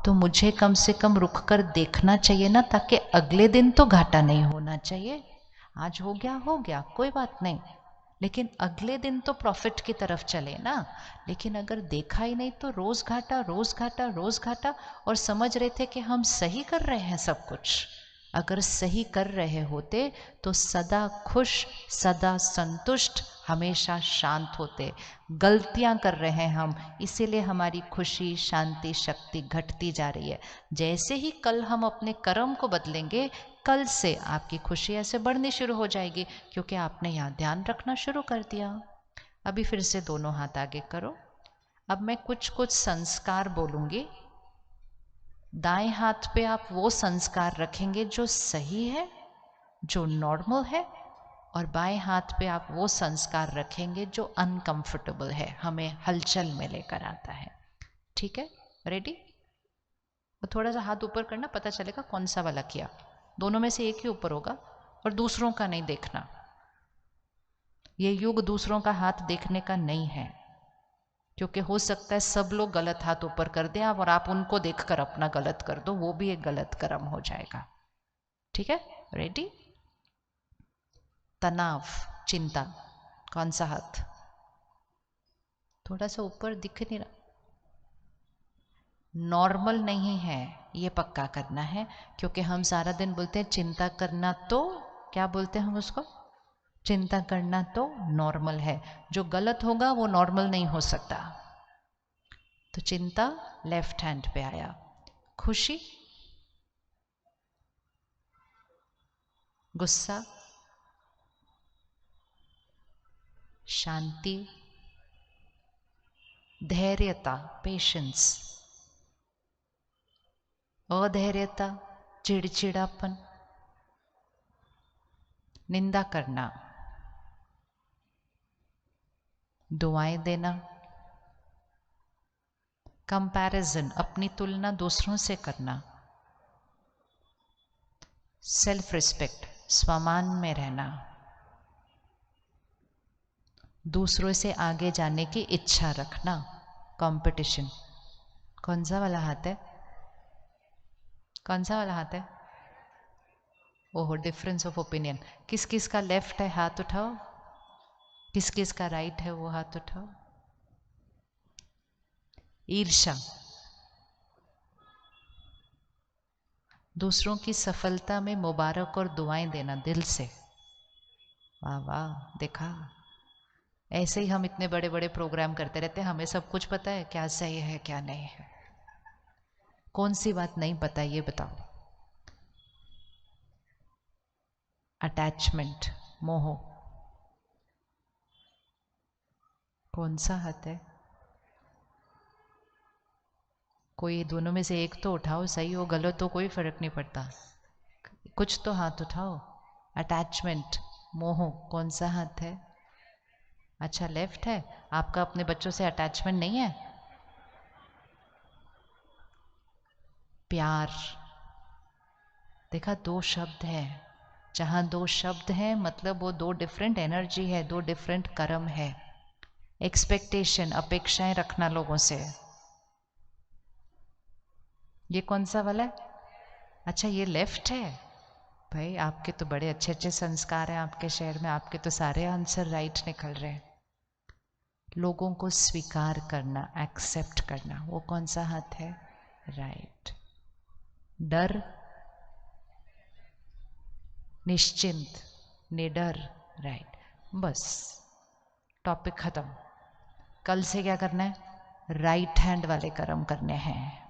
Speaker 1: तो मुझे कम से कम रुक कर देखना चाहिए ना, ताकि अगले दिन तो घाटा नहीं होना चाहिए। आज हो गया कोई बात नहीं, लेकिन अगले दिन तो प्रॉफिट की तरफ चले ना। लेकिन अगर देखा ही नहीं तो रोज घाटा रोज घाटा रोज घाटा, और समझ रहे थे कि हम सही कर रहे हैं सब कुछ। अगर सही कर रहे होते तो सदा खुश, सदा संतुष्ट, हमेशा शांत होते। गलतियां कर रहे हैं हम, इसीलिए हमारी खुशी, शांति, शक्ति घटती जा रही है। जैसे ही कल हम अपने कर्म को बदलेंगे, कल से आपकी खुशी ऐसे बढ़नी शुरू हो जाएगी, क्योंकि आपने यहाँ ध्यान रखना शुरू कर दिया। अभी फिर से दोनों हाथ आगे करो। अब मैं कुछ कुछ संस्कार बोलूंगी, दाएं हाथ पे आप वो संस्कार रखेंगे जो सही है, जो नॉर्मल है, और बाएं हाथ पे आप वो संस्कार रखेंगे जो अनकंफर्टेबल है, हमें हलचल में लेकर आता है। ठीक है? रेडी? तो थोड़ा सा हाथ ऊपर करना, पता चलेगा कौन सा वाला किया। दोनों में से एक ही ऊपर होगा, और दूसरों का नहीं देखना। ये युग दूसरों का हाथ देखने का नहीं है, क्योंकि हो सकता है सब लोग गलत हाथ ऊपर कर दें और आप उनको देखकर अपना गलत कर दो, वो भी एक गलत कर्म हो जाएगा। ठीक है? रेडी? तनाव, चिंता, कौन सा हाथ? थोड़ा सा ऊपर दिख नहीं रहा। नॉर्मल नहीं है, ये पक्का करना है, क्योंकि हम सारा दिन बोलते हैं चिंता करना, तो क्या बोलते हैं हम उसको? चिंता करना तो नॉर्मल है, जो गलत होगा वो नॉर्मल नहीं हो सकता। तो चिंता लेफ्ट हैंड पे आया, खुशी, गुस्सा, शांति, धैर्यता, पेशेंस, अधैर्यता, चिड़चिड़ापन, निंदा करना, दुआएं देना, कंपैरिजन, अपनी तुलना दूसरों से करना, सेल्फ रिस्पेक्ट, स्वमान में रहना, दूसरों से आगे जाने की इच्छा रखना, कंपटीशन। कौन सा वाला हाथ है? कौन सा वाला हाथ है? ओहो, डिफरेंस ऑफ ओपिनियन। किस किस का लेफ्ट है हाथ उठाओ, किस किस का राइट है वो हाथ उठाओ। ईर्ष्या, दूसरों की सफलता में मुबारक और दुआएं देना दिल से। वाह वाह, देखा, ऐसे ही हम इतने बड़े बड़े प्रोग्राम करते रहते हैं, हमें सब कुछ पता है क्या सही है क्या नहीं है। कौन सी बात नहीं पता ये बताओ? अटैचमेंट, मोह, कौन सा हाथ है? कोई दोनों में से एक तो उठाओ, सही हो गलत हो कोई फर्क नहीं पड़ता, कुछ तो हाथ उठाओ। अटैचमेंट, मोह, कौन सा हाथ है? अच्छा, लेफ्ट है। आपका अपने बच्चों से अटैचमेंट नहीं है? प्यार, देखा, दो शब्द हैं। जहां दो शब्द हैं मतलब वो दो डिफरेंट एनर्जी है, दो डिफरेंट कर्म है। एक्सपेक्टेशन, अपेक्षाएं रखना लोगों से, ये कौन सा वाला है? अच्छा, ये लेफ्ट है। भाई आपके तो बड़े अच्छे अच्छे संस्कार हैं आपके शहर में, आपके तो सारे आंसर राइट निकल रहे हैं। लोगों को स्वीकार करना, एक्सेप्ट करना, वो कौन सा हाथ है? राइट। डर, निश्चिंत, निडर, राइट। बस, टॉपिक खत्म। कल से क्या करना है? राइट हैंड वाले कर्म करने हैं।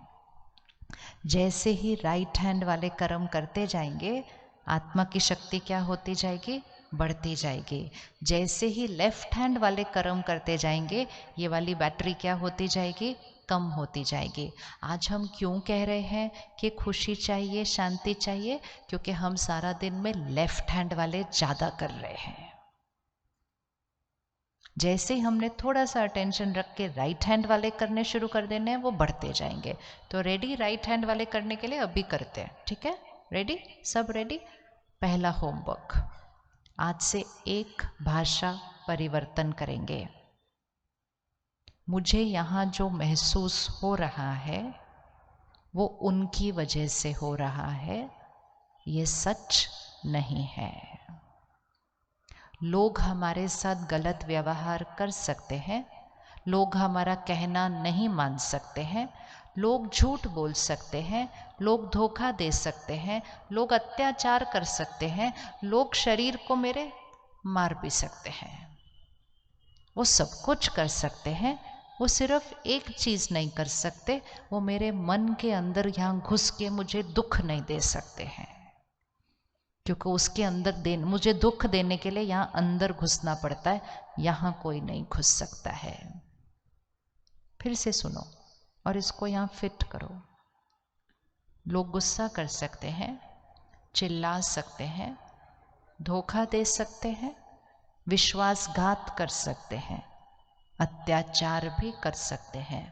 Speaker 1: जैसे ही राइट हैंड वाले कर्म करते जाएंगे, आत्मा की शक्ति क्या होती जाएगी? बढ़ती जाएगी। जैसे ही लेफ्ट हैंड वाले कर्म करते जाएंगे, ये वाली बैटरी क्या होती जाएगी? कम होती जाएगी। आज हम क्यों कह रहे हैं कि खुशी चाहिए, शांति चाहिए? क्योंकि हम सारा दिन में लेफ्ट हैंड वाले ज़्यादा कर रहे हैं। जैसे ही हमने थोड़ा सा अटेंशन रख के राइट हैंड वाले करने शुरू कर देने हैं, वो बढ़ते जाएंगे। तो रेडी राइट हैंड वाले करने के लिए? अभी करते हैं, ठीक है? रेडी, सब रेडी? पहला होमवर्क, आज से एक भाषा परिवर्तन करेंगे। मुझे यहाँ जो महसूस हो रहा है वो उनकी वजह से हो रहा है, ये सच नहीं है। लोग हमारे साथ गलत व्यवहार कर सकते हैं, लोग हमारा कहना नहीं मान सकते हैं, लोग झूठ बोल सकते हैं, लोग धोखा दे सकते हैं, लोग अत्याचार कर सकते हैं, लोग शरीर को मेरे मार भी सकते हैं। वो सब कुछ कर सकते हैं, वो सिर्फ एक चीज़ नहीं कर सकते, वो मेरे मन के अंदर यहाँ घुस के मुझे दुख नहीं दे सकते हैं। क्योंकि उसके अंदर मुझे दुख देने के लिए यहाँ अंदर घुसना पड़ता है, यहाँ कोई नहीं घुस सकता है। फिर से सुनो और इसको यहाँ फिट करो। लोग गुस्सा कर सकते हैं, चिल्ला सकते हैं, धोखा दे सकते हैं, विश्वासघात कर सकते हैं, अत्याचार भी कर सकते हैं,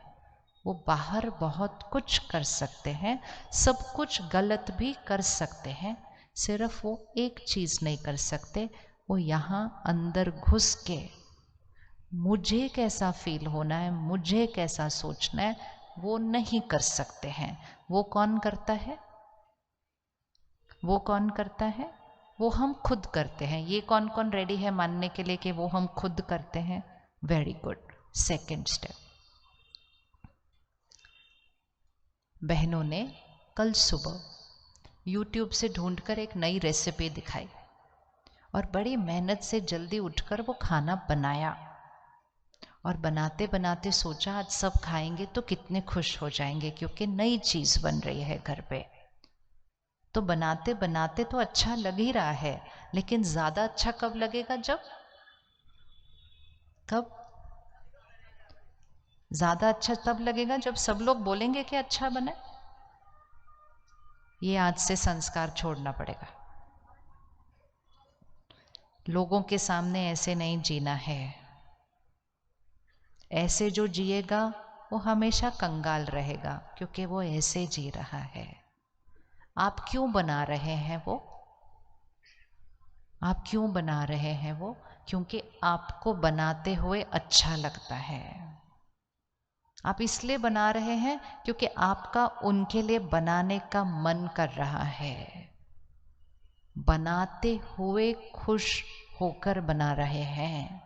Speaker 1: वो बाहर बहुत कुछ कर सकते हैं, सब कुछ गलत भी कर सकते हैं, सिर्फ वो एक चीज़ नहीं कर सकते, वो यहाँ अंदर घुस के मुझे कैसा फील होना है, मुझे कैसा सोचना है, वो नहीं कर सकते हैं। वो कौन करता है? वो कौन करता है? वो हम खुद करते हैं। ये कौन कौन रेडी है मानने के लिए कि वो हम खुद करते हैं? Very good. सेकेंड स्टेप, बहनों ने कल सुबह YouTube से ढूंढकर एक नई रेसिपी दिखाई और बड़ी मेहनत से जल्दी उठकर वो खाना बनाया, और बनाते बनाते सोचा आज सब खाएंगे तो कितने खुश हो जाएंगे, क्योंकि नई चीज बन रही है घर पे। तो बनाते बनाते तो अच्छा लग ही रहा है, लेकिन ज्यादा अच्छा कब लगेगा? कब ज्यादा अच्छा तब लगेगा जब सब लोग बोलेंगे कि अच्छा बना। ये आज से संस्कार छोड़ना पड़ेगा। लोगों के सामने ऐसे नहीं जीना है। ऐसे जो जिएगा वो हमेशा कंगाल रहेगा, क्योंकि वो ऐसे जी रहा है। आप क्यों बना रहे हैं वो? आप क्यों बना रहे हैं वो? क्योंकि आपको बनाते हुए अच्छा लगता है। आप इसलिए बना रहे हैं क्योंकि आपका उनके लिए बनाने का मन कर रहा है। बनाते हुए खुश होकर बना रहे हैं।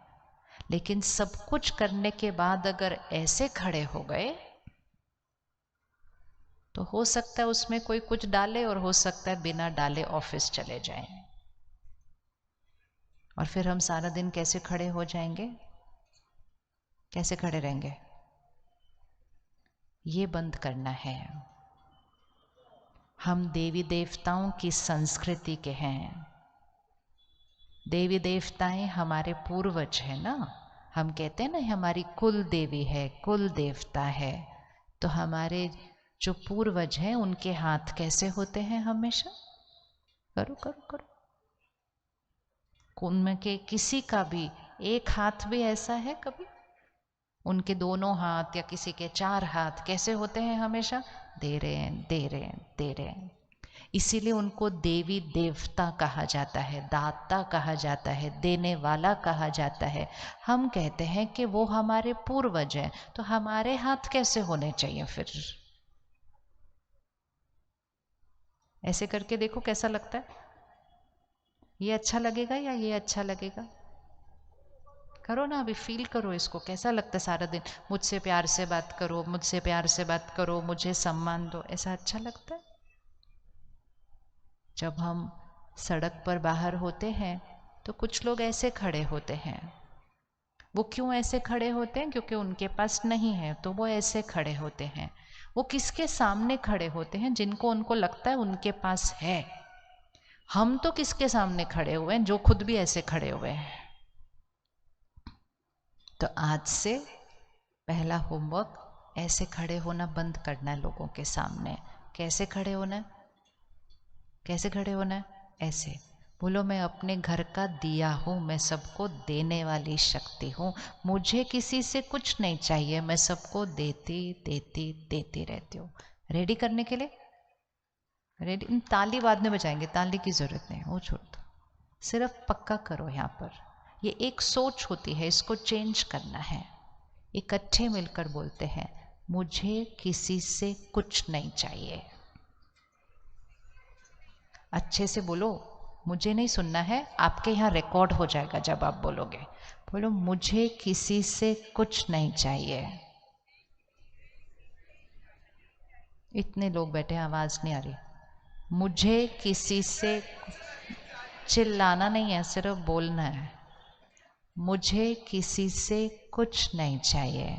Speaker 1: लेकिन सब कुछ करने के बाद अगर ऐसे खड़े हो गए तो हो सकता है उसमें कोई कुछ डाले, और हो सकता है बिना डाले ऑफिस चले जाएं। और फिर हम सारा दिन कैसे खड़े हो जाएंगे? कैसे खड़े रहेंगे? ये बंद करना है। हम देवी देवताओं की संस्कृति के हैं। देवी देवताएं हमारे पूर्वज है ना। हम कहते हैं ना हमारी कुल देवी है, कुल देवता है। तो हमारे जो पूर्वज हैं उनके हाथ कैसे होते हैं? हमेशा करो करो करो। उनमें के किसी का भी एक हाथ भी ऐसा है कभी? उनके दोनों हाथ या किसी के 4 हाथ कैसे होते हैं? हमेशा दे रहे हैं, दे रहे हैं, दे रहे हैं। इसीलिए उनको देवी देवता कहा जाता है, दाता कहा जाता है, देने वाला कहा जाता है। हम कहते हैं कि वो हमारे पूर्वज हैं, तो हमारे हाथ कैसे होने चाहिए फिर? ऐसे करके देखो कैसा लगता है। ये अच्छा लगेगा या ये अच्छा लगेगा? करो ना, अभी फील करो इसको, कैसा लगता है सारा दिन मुझसे प्यार से बात करो, मुझसे प्यार से बात करो, मुझे सम्मान दो, ऐसा अच्छा लगता है? जब हम सड़क पर बाहर होते हैं तो कुछ लोग ऐसे खड़े होते हैं। वो क्यों ऐसे खड़े होते हैं? क्योंकि उनके पास नहीं है, तो वो ऐसे खड़े होते हैं। वो किसके सामने खड़े होते हैं? जिनको उनको लगता है उनके पास है। हम तो किसके सामने खड़े हुए हैं? जो खुद भी ऐसे खड़े हुए हैं। तो आज से पहला होमवर्क, ऐसे खड़े होना बंद करना है लोगों के सामने। कैसे खड़े होना है? कैसे खड़े होना है? ऐसे बोलो, मैं अपने घर का दिया हूं, मैं सबको देने वाली शक्ति हूं, मुझे किसी से कुछ नहीं चाहिए, मैं सबको देती देती देती रहती हूँ। रेडी करने के लिए? रेडी? ताली बाद में बजाएंगे, ताली की जरूरत नहीं, वो छोड़ दो। सिर्फ पक्का करो। यहाँ पर ये एक सोच होती है, इसको चेंज करना है। इकट्ठे मिलकर बोलते हैं, मुझे किसी से कुछ नहीं चाहिए। अच्छे से बोलो, मुझे नहीं सुनना है, आपके यहाँ रिकॉर्ड हो जाएगा जब आप बोलोगे। बोलो, मुझे किसी से कुछ नहीं चाहिए। इतने लोग बैठे, आवाज नहीं आ रही। मुझे किसी से, चिल्लाना नहीं है, सिर्फ बोलना है। मुझे किसी से कुछ नहीं चाहिए,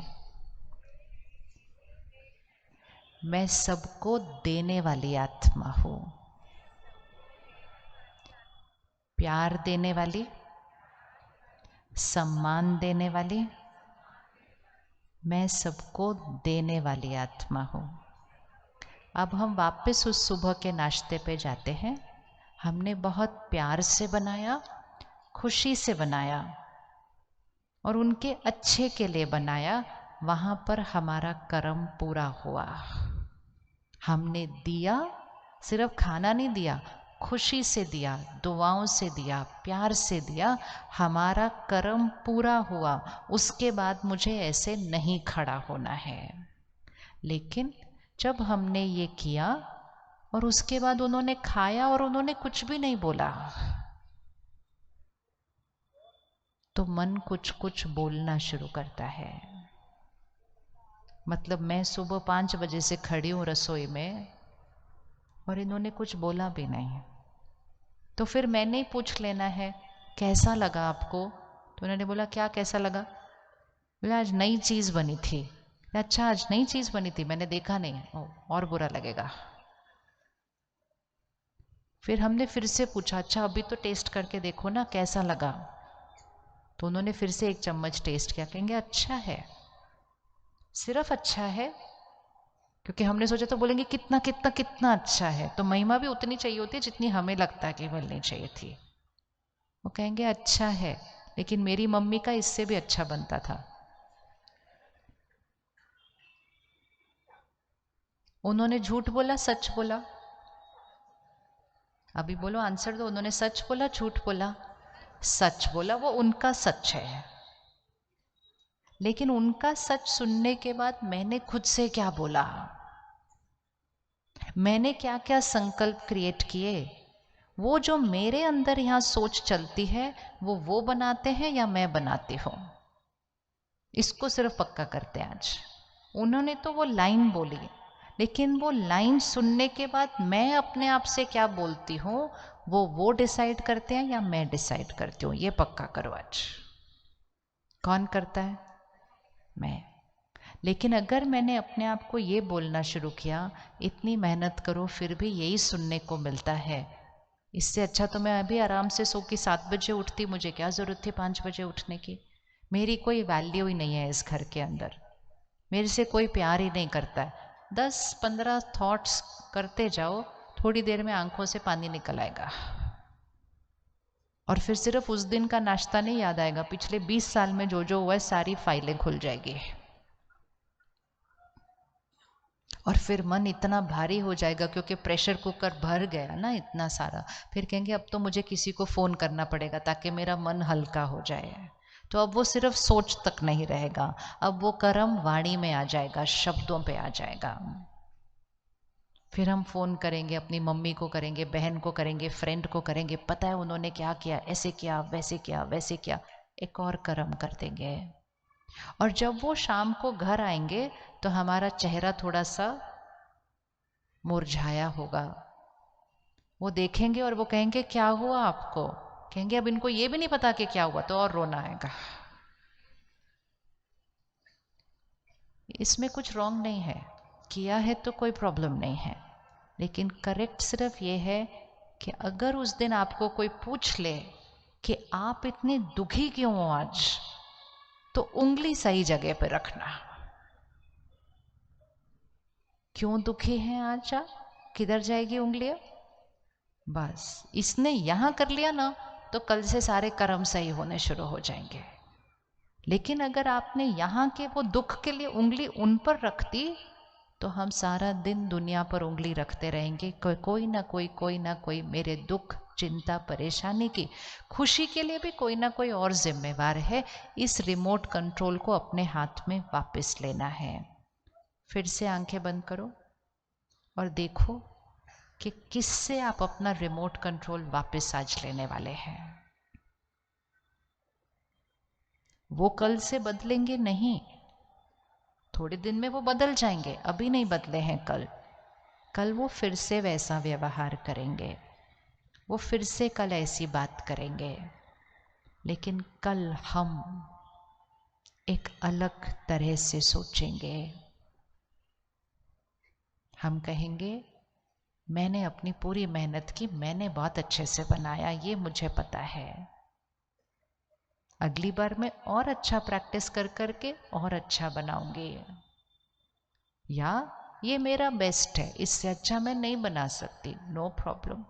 Speaker 1: मैं सबको देने वाली आत्मा हूं। प्यार देने वाली, सम्मान देने वाली, मैं सबको देने वाली आत्मा हूं। अब हम वापस उस सुबह के नाश्ते पे जाते हैं। हमने बहुत प्यार से बनाया, खुशी से बनाया, और उनके अच्छे के लिए बनाया। वहां पर हमारा कर्म पूरा हुआ। हमने दिया, सिर्फ खाना नहीं दिया, खुशी से दिया, दुआओं से दिया, प्यार से दिया। हमारा कर्म पूरा हुआ। उसके बाद मुझे ऐसे नहीं खड़ा होना है। लेकिन जब हमने ये किया और उसके बाद उन्होंने खाया और उन्होंने कुछ भी नहीं बोला, तो मन कुछ कुछ बोलना शुरू करता है। मतलब मैं सुबह 5 बजे से खड़ी हूं रसोई में और इन्होंने कुछ बोला भी नहीं, तो फिर मैंने ही पूछ लेना है, कैसा लगा आपको? तो उन्होंने बोला क्या कैसा लगा? बोला आज नई चीज़ बनी थी। अच्छा आज नई चीज़ बनी थी, मैंने देखा नहीं। ओ, और बुरा लगेगा। फिर हमने फिर से पूछा अच्छा अभी तो टेस्ट करके देखो ना कैसा लगा। तो उन्होंने फिर से 1 चम्मच टेस्ट किया, कहेंगे अच्छा है। सिर्फ अच्छा है, क्योंकि हमने सोचा तो बोलेंगे कितना कितना कितना अच्छा है। तो महिमा भी उतनी चाहिए होती है जितनी हमें लगता है कि मिलनी चाहिए थी। वो कहेंगे अच्छा है, लेकिन मेरी मम्मी का इससे भी अच्छा बनता था। उन्होंने झूठ बोला सच बोला? अभी बोलो आंसर दो, उन्होंने सच बोला झूठ बोला? सच बोला, वो उनका सच है। लेकिन उनका सच सुनने के बाद मैंने खुद से क्या बोला, मैंने क्या क्या संकल्प क्रिएट किए, वो जो मेरे अंदर यहां सोच चलती है वो बनाते हैं या मैं बनाती हूं? इसको सिर्फ पक्का करते हैं आज। उन्होंने तो वो लाइन बोली, लेकिन वो लाइन सुनने के बाद मैं अपने आप से क्या बोलती हूँ वो डिसाइड करते हैं या मैं डिसाइड करती हूँ? ये पक्का करो आज। कौन करता है? मैं। लेकिन अगर मैंने अपने आप को ये बोलना शुरू किया इतनी मेहनत करो फिर भी यही सुनने को मिलता है, इससे अच्छा तो मैं अभी आराम से सो के 7 बजे उठती, मुझे क्या ज़रूरत थी 5 बजे उठने की। मेरी कोई वैल्यू ही नहीं है इस घर के अंदर, मेरे से कोई प्यार ही नहीं करता है। 10-15 थॉट्स करते जाओ, थोड़ी देर में आंखों से पानी निकल आएगा और फिर सिर्फ उस दिन का नाश्ता नहीं याद आएगा, पिछले 20 साल में जो जो हुआ है सारी फाइलें खुल जाएगी। और फिर मन इतना भारी हो जाएगा क्योंकि प्रेशर कुकर भर गया ना इतना सारा। फिर कहेंगे अब तो मुझे किसी को फ़ोन करना पड़ेगा ताकि मेरा मन हल्का हो जाए। तो अब वो सिर्फ सोच तक नहीं रहेगा, अब वो कर्म वाणी में आ जाएगा, शब्दों पे आ जाएगा। फिर हम फ़ोन करेंगे, अपनी मम्मी को करेंगे, बहन को करेंगे, फ्रेंड को करेंगे, पता है उन्होंने क्या किया, ऐसे किया वैसे किया वैसे किया, एक और कर्म कर देंगे। और जब वो शाम को घर आएंगे तो हमारा चेहरा थोड़ा सा मुरझाया होगा। वो देखेंगे और वो कहेंगे क्या हुआ आपको? कहेंगे अब इनको ये भी नहीं पता कि क्या हुआ, तो और रोना आएगा। इसमें कुछ रॉन्ग नहीं है, किया है तो कोई प्रॉब्लम नहीं है, लेकिन करेक्ट सिर्फ ये है कि अगर उस दिन आपको कोई पूछ ले कि आप इतने दुखी क्यों हो आज, तो उंगली सही जगह पे रखना। क्यों दुखी हैं आज आप? किधर जाएगी उंगलियां? बस इसने यहां कर लिया ना तो कल से सारे कर्म सही होने शुरू हो जाएंगे। लेकिन अगर आपने यहां के वो दुख के लिए उंगली उन पर रख दी तो हम सारा दिन दुनिया पर उंगली रखते रहेंगे। कोई ना कोई मेरे दुख चिंता परेशानी की खुशी के लिए भी कोई ना कोई और जिम्मेवार है। इस रिमोट कंट्रोल को अपने हाथ में वापस लेना है। फिर से आंखें बंद करो और देखो कि किससे आप अपना रिमोट कंट्रोल वापस आज लेने वाले हैं। वो कल से बदलेंगे नहीं, थोड़े दिन में वो बदल जाएंगे, अभी नहीं बदले हैं कल। कल वो फिर से वैसा व्यवहार करेंगे, वो फिर से कल ऐसी बात करेंगे, लेकिन कल हम एक अलग तरह से सोचेंगे। हम कहेंगे मैंने अपनी पूरी मेहनत की, मैंने बहुत अच्छे से बनाया, ये मुझे पता है। अगली बार मैं और अच्छा प्रैक्टिस कर करके और अच्छा बनाऊंगी, या ये मेरा बेस्ट है, इससे अच्छा मैं नहीं बना सकती, नो प्रॉब्लम।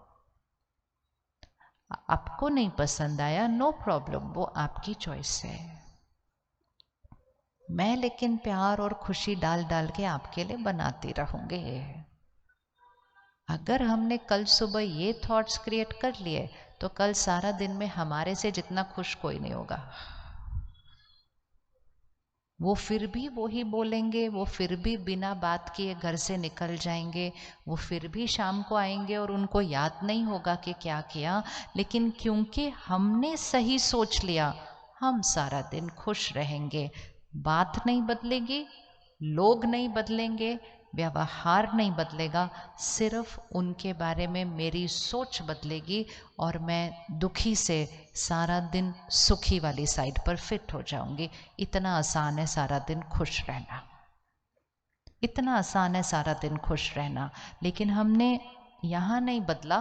Speaker 1: आपको नहीं पसंद आया, नो प्रॉब्लम, वो आपकी चॉइस है। मैं लेकिन प्यार और खुशी डाल डाल के आपके लिए बनाती रहूंगी। अगर हमने कल सुबह ये थॉट्स क्रिएट कर लिए तो कल सारा दिन में हमारे से जितना खुश कोई नहीं होगा। वो फिर भी वही बोलेंगे, वो फिर भी बिना बात किए घर से निकल जाएंगे, वो फिर भी शाम को आएंगे और उनको याद नहीं होगा कि क्या किया। लेकिन क्योंकि हमने सही सोच लिया, हम सारा दिन खुश रहेंगे। बात नहीं बदलेगी, लोग नहीं बदलेंगे, व्यवहार नहीं बदलेगा, सिर्फ उनके बारे में मेरी सोच बदलेगी और मैं दुखी से सारा दिन सुखी वाली साइड पर फिट हो जाऊंगी। इतना आसान है सारा दिन खुश रहना, इतना आसान है सारा दिन खुश रहना। लेकिन हमने यहाँ नहीं बदला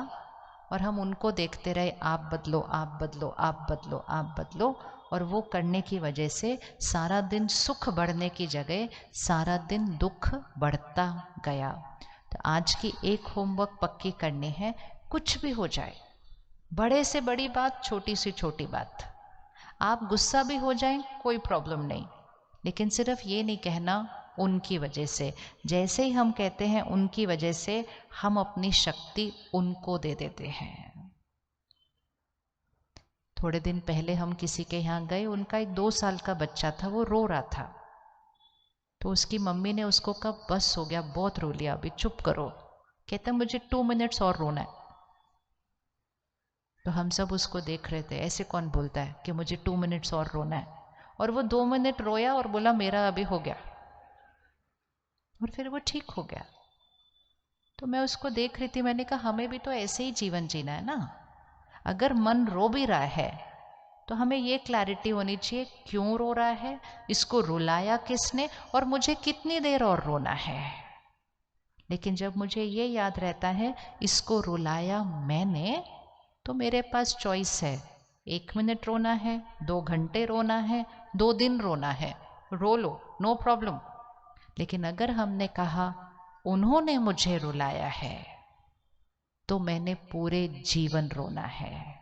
Speaker 1: और हम उनको देखते रहे, आप बदलो, आप बदलो, आप बदलो, आप बदलो। और वो करने की वजह से सारा दिन सुख बढ़ने की जगह सारा दिन दुख बढ़ता गया। तो आज की एक होमवर्क पक्की करनी है, कुछ भी हो जाए, बड़े से बड़ी बात, छोटी से छोटी बात, आप गुस्सा भी हो जाएं कोई प्रॉब्लम नहीं, लेकिन सिर्फ ये नहीं कहना उनकी वजह से। जैसे ही हम कहते हैं उनकी वजह से, हम अपनी शक्ति उनको दे देते हैं। थोड़े दिन पहले हम किसी के यहाँ गए, उनका एक 2 साल का बच्चा था, वो रो रहा था। तो उसकी मम्मी ने उसको कहा बस हो गया, बहुत रो लिया, अभी चुप करो। कहता मुझे 2 मिनट्स और रोना है। तो हम सब उसको देख रहे थे, ऐसे कौन बोलता है कि मुझे 2 मिनट्स और रोना है। और वो 2 मिनट रोया और बोला मेरा अभी हो गया, और फिर वो ठीक हो गया। तो मैं उसको देख रही थी, मैंने कहा हमें भी तो ऐसे ही जीवन जीना है ना। अगर मन रो भी रहा है तो हमें ये क्लैरिटी होनी चाहिए क्यों रो रहा है, इसको रुलाया किसने, और मुझे कितनी देर और रोना है। लेकिन जब मुझे ये याद रहता है इसको रुलाया मैंने, तो मेरे पास चॉइस है, 1 मिनट रोना है, 2 घंटे रोना है, 2 दिन रोना है, रो लो, नो प्रॉब्लम। लेकिन अगर हमने कहा उन्होंने मुझे रुलाया है, तो मैंने पूरे जीवन रोना है।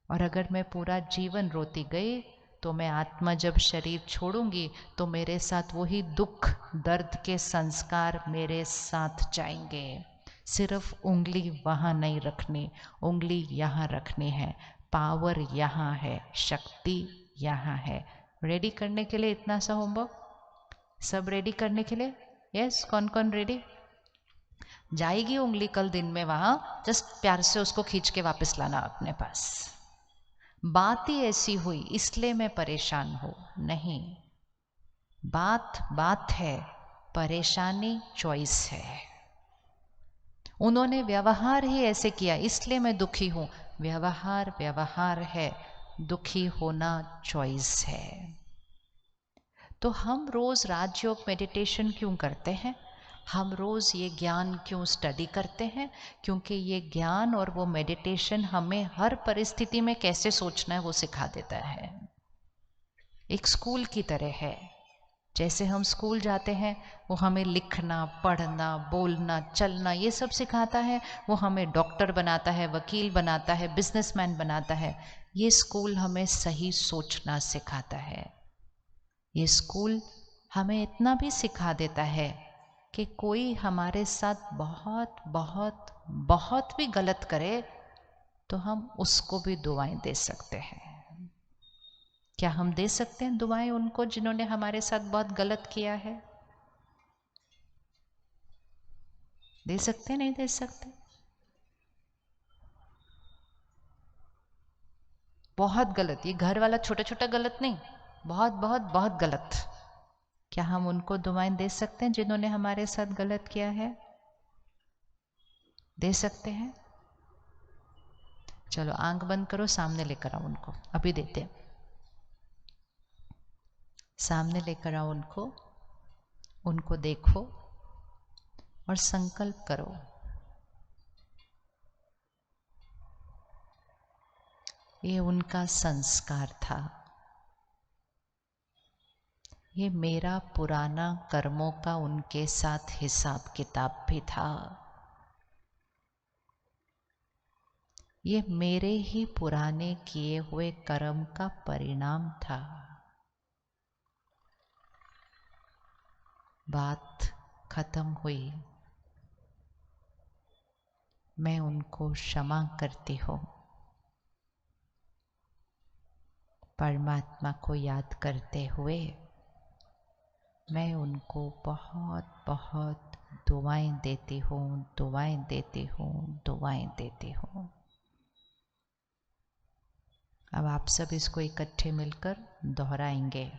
Speaker 1: और अगर मैं पूरा जीवन रोती गई, तो मैं आत्मा जब शरीर छोड़ूंगी तो मेरे साथ वही दुख दर्द के संस्कार मेरे साथ जाएंगे। सिर्फ उंगली वहाँ नहीं रखनी, उंगली यहाँ रखनी है। पावर यहाँ है, शक्ति यहाँ है। रेडी करने के लिए इतना सा होमवर्क, सब रेडी करने के लिए? यस, कौन कौन रेडी? जाएगी उंगली कल दिन में वहां, जस्ट प्यार से उसको खींच के वापस लाना अपने पास। बात ही ऐसी हुई इसलिए मैं परेशान हूं, नहीं, बात बात है, परेशानी चॉइस है। उन्होंने व्यवहार ही ऐसे किया इसलिए मैं दुखी हूं, व्यवहार व्यवहार है, दुखी होना चॉइस है। तो हम रोज राजयोग मेडिटेशन क्यों करते हैं, हम रोज ये ज्ञान क्यों स्टडी करते हैं? क्योंकि ये ज्ञान और वो मेडिटेशन हमें हर परिस्थिति में कैसे सोचना है वो सिखा देता है। एक स्कूल की तरह है, जैसे हम स्कूल जाते हैं वो हमें लिखना, पढ़ना, बोलना, चलना ये सब सिखाता है। वो हमें डॉक्टर बनाता है, वकील बनाता है, बिजनेसमैन बनाता है। ये स्कूल हमें सही सोचना सिखाता है। ये स्कूल हमें इतना भी सिखा देता है कि कोई हमारे साथ बहुत बहुत बहुत भी गलत करे तो हम उसको भी दुआएं दे सकते हैं। क्या हम दे सकते हैं दुआएं उनको जिन्होंने हमारे साथ बहुत गलत किया है? दे सकते, नहीं दे सकते? बहुत गलत, ये घर वाला छोटा छोटा गलत नहीं, बहुत बहुत बहुत गलत। क्या हम उनको दुआएं दे सकते हैं जिन्होंने हमारे साथ गलत किया है? दे सकते हैं? चलो आंख बंद करो, सामने लेकर आओ उनको, अभी देते हैं। सामने लेकर आओ उनको, उनको देखो और संकल्प करो, ये उनका संस्कार था, ये मेरा पुराना कर्मों का उनके साथ हिसाब किताब भी था, ये मेरे ही पुराने किए हुए कर्म का परिणाम था। बात खत्म हुई, मैं उनको क्षमा करती हूँ। परमात्मा को याद करते हुए मैं उनको बहुत बहुत दुआएं देती हूँ, दुआएं देती हूँ, दुआएं देती हूँ। अब आप सब इसको इकट्ठे मिलकर दोहराएंगे।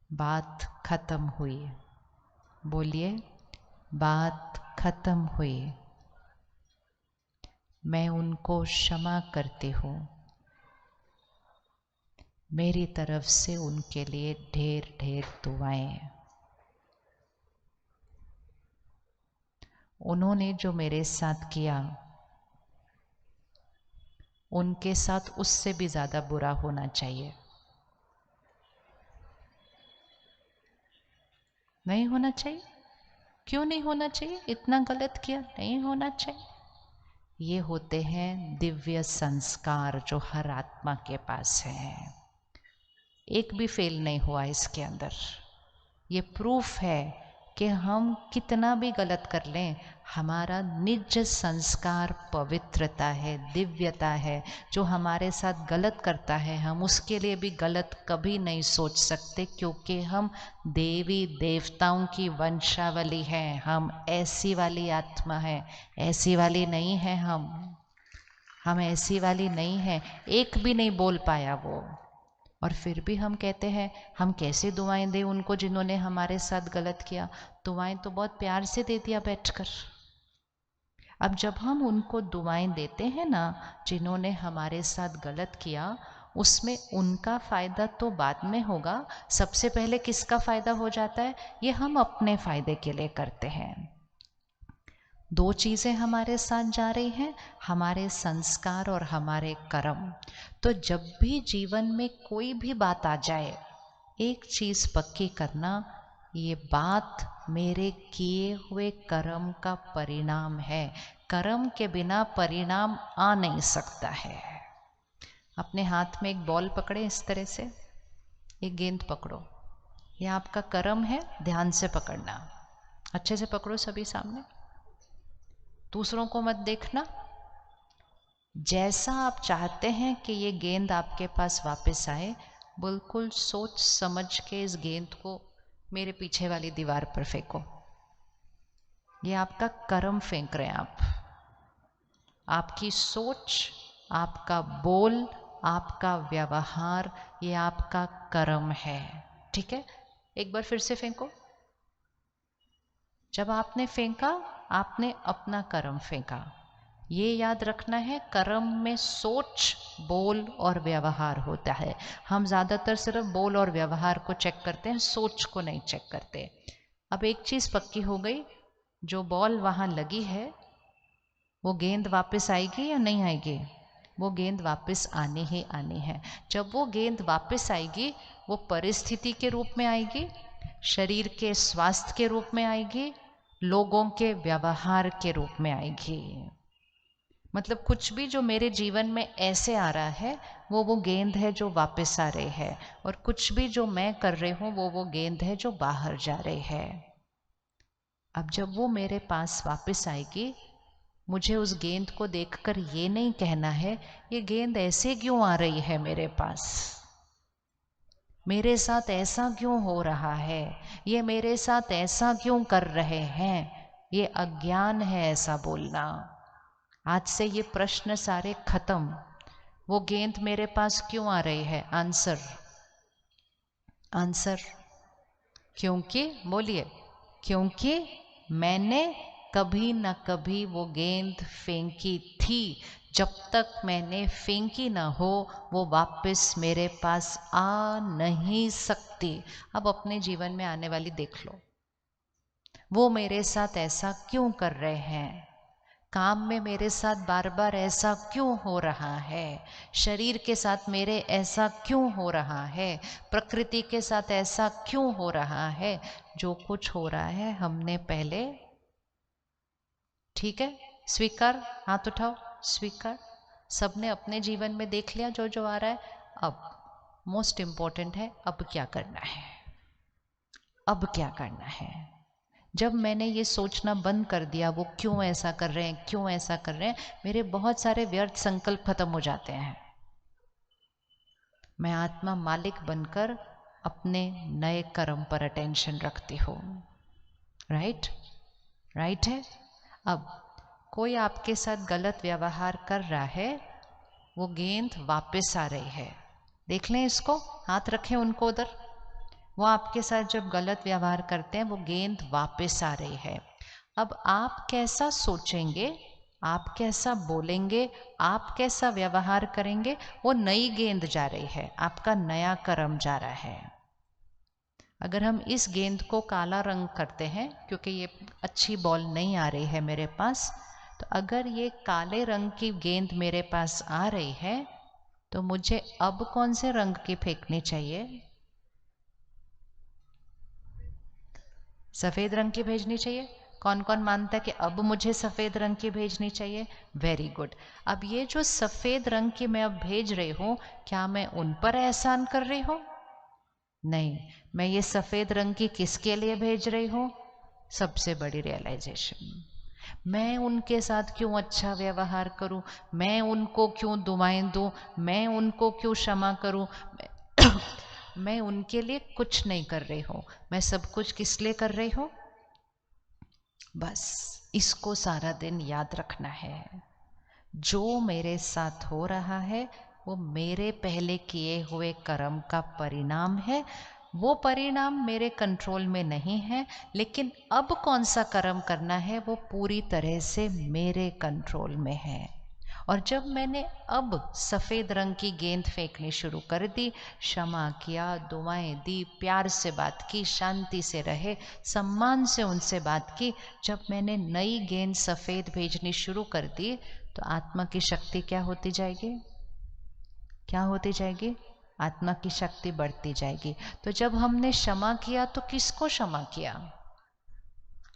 Speaker 1: बात खत्म हुई, बोलिए, बात खत्म हुई। मैं उनको क्षमा करती हूँ। मेरी तरफ से उनके लिए ढेर ढेर दुआएं। उन्होंने जो मेरे साथ किया, उनके साथ उससे भी ज़्यादा बुरा होना चाहिए। नहीं होना चाहिए। क्यों नहीं होना चाहिए? इतना गलत किया, नहीं होना चाहिए। ये होते हैं दिव्य संस्कार जो हर आत्मा के पास है। एक भी फेल नहीं हुआ इसके अंदर। ये प्रूफ है कि हम कितना भी गलत कर लें, हमारा निज संस्कार पवित्रता है, दिव्यता है। जो हमारे साथ गलत करता है, हम उसके लिए भी गलत कभी नहीं सोच सकते, क्योंकि हम देवी देवताओं की वंशावली हैं। हम ऐसी वाली आत्मा है, ऐसी वाली नहीं है। हम ऐसी वाली नहीं है। एक भी नहीं बोल पाया वो, और फिर भी हम कहते हैं हम कैसे दुआएं दें उनको जिन्होंने हमारे साथ गलत किया। दुआएं तो बहुत प्यार से दे दिया बैठकर। अब जब हम उनको दुआएं देते हैं ना, जिन्होंने हमारे साथ गलत किया, उसमें उनका फायदा तो बाद में होगा। सबसे पहले किसका फायदा हो जाता है? ये हम अपने फायदे के लिए करते हैं। दो चीज़ें हमारे साथ जा रही हैं, हमारे संस्कार और हमारे कर्म। तो जब भी जीवन में कोई भी बात आ जाए, एक चीज़ पक्की करना, ये बात मेरे किए हुए कर्म का परिणाम है। कर्म के बिना परिणाम आ नहीं सकता है। अपने हाथ में एक बॉल पकड़े, इस तरह से एक गेंद पकड़ो, ये आपका कर्म है। ध्यान से पकड़ना, अच्छे से पकड़ो, सभी सामने, दूसरों को मत देखना। जैसा आप चाहते हैं कि ये गेंद आपके पास वापस आए, बिल्कुल सोच समझ के इस गेंद को मेरे पीछे वाली दीवार पर फेंको। ये आपका कर्म फेंक रहे हैं आप। आपकी सोच, आपका बोल, आपका व्यवहार, ये आपका कर्म है। ठीक है, एक बार फिर से फेंको। जब आपने फेंका, आपने अपना कर्म फेंका। ये याद रखना है, कर्म में सोच, बोल और व्यवहार होता है। हम ज़्यादातर सिर्फ बोल और व्यवहार को चेक करते हैं, सोच को नहीं चेक करते। अब एक चीज़ पक्की हो गई, जो बॉल वहाँ लगी है, वो गेंद वापस आएगी या नहीं आएगी? वो गेंद वापस आनी ही आनी है। जब वो गेंद वापस आएगी, वो परिस्थिति के रूप में आएगी, शरीर के स्वास्थ्य के रूप में आएगी, लोगों के व्यवहार के रूप में आएगी। मतलब कुछ भी जो मेरे जीवन में ऐसे आ रहा है, वो गेंद है जो वापस आ रही है, और कुछ भी जो मैं कर रही हूँ, वो गेंद है जो बाहर जा रही है। अब जब वो मेरे पास वापस आएगी, मुझे उस गेंद को देखकर ये नहीं कहना है ये गेंद ऐसे क्यों आ रही है मेरे पास, मेरे साथ ऐसा क्यों हो रहा है, ये मेरे साथ ऐसा क्यों कर रहे हैं। ये अज्ञान है ऐसा बोलना। आज से ये प्रश्न सारे खत्म। वो गेंद मेरे पास क्यों आ रही है? Answer, answer. क्योंकि, बोलिए, क्योंकि मैंने कभी न कभी वो गेंद फेंकी थी। जब तक मैंने फेंकी ना हो, वो वापस मेरे पास आ नहीं सकती। अब अपने जीवन में आने वाली देख लो, वो मेरे साथ ऐसा क्यों कर रहे हैं, काम में मेरे साथ बार बार ऐसा क्यों हो रहा है, शरीर के साथ मेरे ऐसा क्यों हो रहा है, प्रकृति के साथ ऐसा क्यों हो रहा है। जो कुछ हो रहा है हमने पहले, ठीक है, स्वीकार, हाथ उठाओ, स्वीकार। सबने अपने जीवन में देख लिया जो जो आ रहा है। अब मोस्ट इंपॉर्टेंट है, अब क्या करना है, अब क्या करना है। जब मैंने ये सोचना बंद कर दिया वो क्यों ऐसा कर रहे हैं, क्यों ऐसा कर रहे हैं, मेरे बहुत सारे व्यर्थ संकल्प खत्म हो जाते हैं। मैं आत्मा मालिक बनकर अपने नए कर्म पर अटेंशन रखती हूँ। राइट, राइट है। अब कोई आपके साथ गलत व्यवहार कर रहा है, वो गेंद वापस आ रही है, देख लें इसको, हाथ रखें उनको उधर, वो आपके साथ जब गलत व्यवहार करते हैं वो गेंद वापस आ रही है। अब आप कैसा सोचेंगे, आप कैसा बोलेंगे, आप कैसा व्यवहार करेंगे, वो नई गेंद जा रही है, आपका नया कर्म जा रहा है। अगर हम इस गेंद को काला रंग करते हैं, क्योंकि ये अच्छी बॉल नहीं आ रही है मेरे पास, तो अगर ये काले रंग की गेंद मेरे पास आ रही है तो मुझे अब कौन से रंग की फेंकनी चाहिए? सफेद रंग की भेजनी चाहिए। कौन कौन मानता है कि अब मुझे सफेद रंग की भेजनी चाहिए? Very good. अब ये जो सफेद रंग की मैं अब भेज रही हूं, क्या मैं उन पर एहसान कर रही हूं? नहीं, मैं ये सफेद रंग की किसके लिए भेज रही हूं? सबसे बड़ी रियलाइजेशन, मैं उनके साथ क्यों अच्छा व्यवहार करूं, मैं उनको क्यों दुआएं दूं, मैं उनको क्यों क्षमा करूं, मैं उनके लिए कुछ नहीं कर रही हूं, मैं सब कुछ किस लिए कर रही हूं? बस इसको सारा दिन याद रखना है। जो मेरे साथ हो रहा है वो मेरे पहले किए हुए कर्म का परिणाम है। वो परिणाम मेरे कंट्रोल में नहीं है, लेकिन अब कौन सा कर्म करना है वो पूरी तरह से मेरे कंट्रोल में है। और जब मैंने अब सफ़ेद रंग की गेंद फेंकनी शुरू कर दी, क्षमा किया, दुआएं दी, प्यार से बात की, शांति से रहे, सम्मान से उनसे बात की, जब मैंने नई गेंद सफ़ेद भेजनी शुरू कर दी, तो आत्मा की शक्ति क्या होती जाएगी? क्या होती जाएगी? आत्मा की शक्ति बढ़ती जाएगी। तो जब हमने क्षमा किया तो किसको क्षमा किया?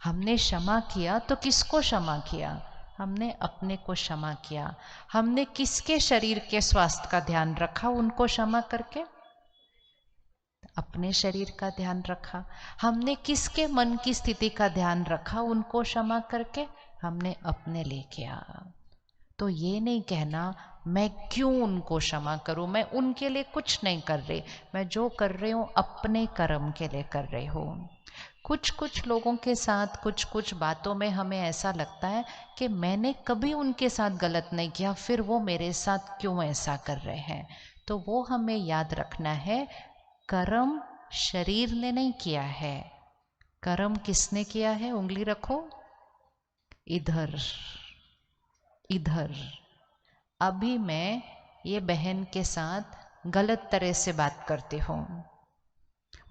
Speaker 1: हमने क्षमा किया तो किसको क्षमा किया? हमने अपने को क्षमा किया। हमने किसके शरीर के स्वास्थ्य का ध्यान रखा उनको क्षमा करके? अपने शरीर का ध्यान रखा। हमने किसके मन की स्थिति का ध्यान रखा उनको क्षमा करके? हमने अपने लिए किया। तो ये नहीं कहना मैं क्यों उनको क्षमा करूं, मैं उनके लिए कुछ नहीं कर रही, मैं जो कर रही हूं अपने कर्म के लिए कर रही हूं। कुछ कुछ लोगों के साथ कुछ कुछ बातों में हमें ऐसा लगता है कि मैंने कभी उनके साथ गलत नहीं किया, फिर वो मेरे साथ क्यों ऐसा कर रहे हैं। तो वो हमें याद रखना है, कर्म शरीर ने नहीं किया है, कर्म किसने किया है? उंगली रखो इधर, इधर। अभी मैं ये बहन के साथ गलत तरह से बात करती हूँ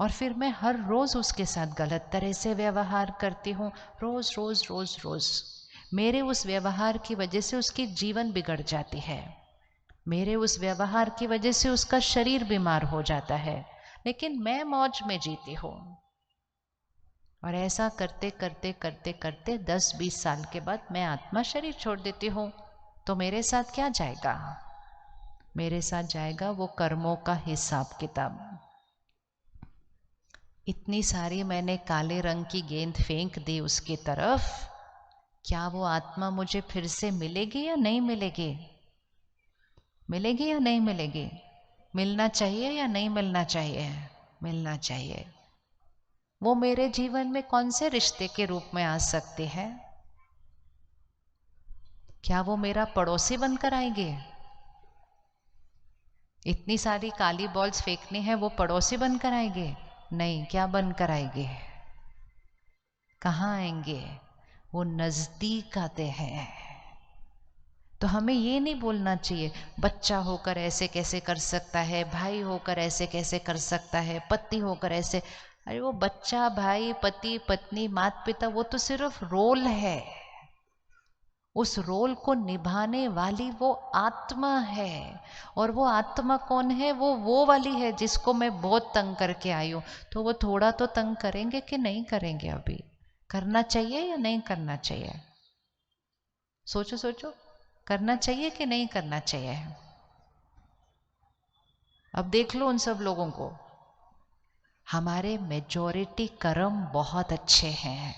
Speaker 1: और फिर मैं हर रोज उसके साथ गलत तरह से व्यवहार करती हूँ, रोज रोज रोज रोज। मेरे उस व्यवहार की वजह से उसकी जीवन बिगड़ जाती है, मेरे उस व्यवहार की वजह से उसका शरीर बीमार हो जाता है, लेकिन मैं मौज में जीती हूँ। और ऐसा करते करते करते करते 10-20 साल के बाद मैं आत्मा शरीर छोड़ देती हूँ, तो मेरे साथ क्या जाएगा? मेरे साथ जाएगा वो कर्मों का हिसाब किताब। इतनी सारी मैंने काले रंग की गेंद फेंक दी उसकी तरफ, क्या वो आत्मा मुझे फिर से मिलेगी या नहीं मिलेगी? मिलेगी या नहीं मिलेगी? मिलना चाहिए या नहीं मिलना चाहिए? मिलना चाहिए। वो मेरे जीवन में कौन से रिश्ते के रूप में आ सकती है? क्या वो मेरा पड़ोसी बनकर आएंगे? इतनी सारी काली बॉल्स फेंकनी है, वो पड़ोसी बनकर आएंगे? नहीं, क्या बनकर आएंगे? कहाँ आएंगे? वो नजदीक आते हैं। तो हमें ये नहीं बोलना चाहिए बच्चा होकर ऐसे कैसे कर सकता है, भाई होकर ऐसे कैसे कर सकता है, पति होकर ऐसे। अरे वो बच्चा, भाई, पति, पत्नी, माता पिता, वो तो सिर्फ रोल है। उस रोल को निभाने वाली वो आत्मा है। और वो आत्मा कौन है? वो वाली है जिसको मैं बहुत तंग करके आई हूं। तो वो थोड़ा तो तंग करेंगे कि नहीं करेंगे? अभी करना चाहिए या नहीं करना चाहिए? सोचो सोचो, करना चाहिए कि नहीं करना चाहिए? अब देख लो उन सब लोगों को। हमारे मेजॉरिटी कर्म बहुत अच्छे हैं,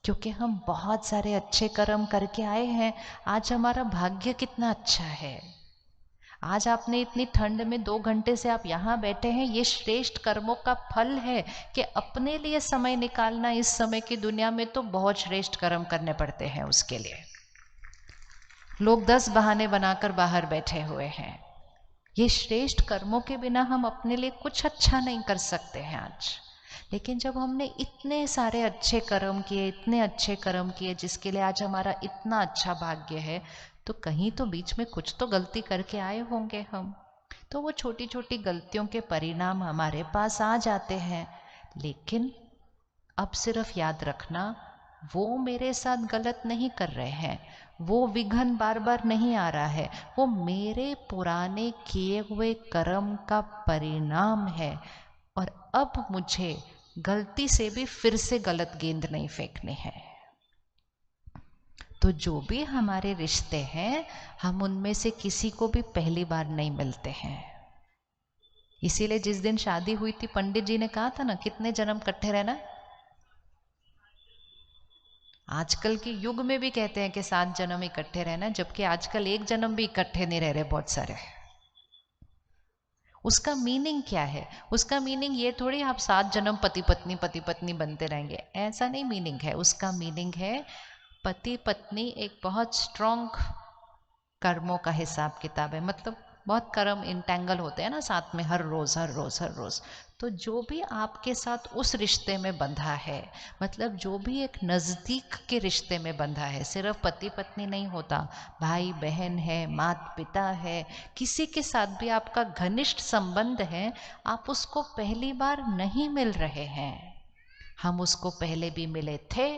Speaker 1: क्योंकि हम बहुत सारे अच्छे कर्म करके आए हैं। आज हमारा भाग्य कितना अच्छा है। आज आपने इतनी ठंड में 2 घंटे से आप यहाँ बैठे हैं, ये श्रेष्ठ कर्मों का फल है कि अपने लिए समय निकालना इस समय की दुनिया में तो बहुत श्रेष्ठ कर्म करने पड़ते हैं। उसके लिए लोग 10 बहाने बनाकर बाहर बैठे हुए हैं। ये श्रेष्ठ कर्मों के बिना हम अपने लिए कुछ अच्छा नहीं कर सकते हैं आज। लेकिन जब हमने इतने सारे अच्छे कर्म किए, इतने अच्छे कर्म किए जिसके लिए आज हमारा इतना अच्छा भाग्य है, तो कहीं तो बीच में कुछ तो गलती करके आए होंगे हम। तो वो छोटी छोटी गलतियों के परिणाम हमारे पास आ जाते हैं। लेकिन अब सिर्फ याद रखना, वो मेरे साथ गलत नहीं कर रहे हैं, वो विघ्न बार बार नहीं आ रहा है, वो मेरे पुराने किए हुए कर्म का परिणाम है। और अब मुझे गलती से भी फिर से गलत गेंद नहीं फेंकनी है। तो जो भी हमारे रिश्ते हैं, हम उनमें से किसी को भी पहली बार नहीं मिलते हैं। इसीलिए जिस दिन शादी हुई थी, पंडित जी ने कहा था ना, कितने जन्म इकट्ठे रहना। आजकल के युग में भी कहते हैं कि 7 जन्म इकट्ठे रहना, जबकि आजकल 1 जन्म भी इकट्ठे नहीं रह रहे बहुत सारे। उसका मीनिंग क्या है? उसका मीनिंग ये थोड़ी आप 7 जन्म पति पत्नी बनते रहेंगे, ऐसा नहीं मीनिंग है। उसका मीनिंग है पति पत्नी एक बहुत स्ट्रॉन्ग कर्मों का हिसाब किताब है। मतलब बहुत कर्म इंटेंगल होते हैं ना साथ में, हर रोज हर रोज हर रोज। तो जो भी आपके साथ उस रिश्ते में बंधा है, मतलब जो भी एक नज़दीक के रिश्ते में बंधा है, सिर्फ पति पत्नी नहीं होता, भाई बहन है, माता पिता है, किसी के साथ भी आपका घनिष्ठ संबंध है, आप उसको पहली बार नहीं मिल रहे हैं। हम उसको पहले भी मिले थे,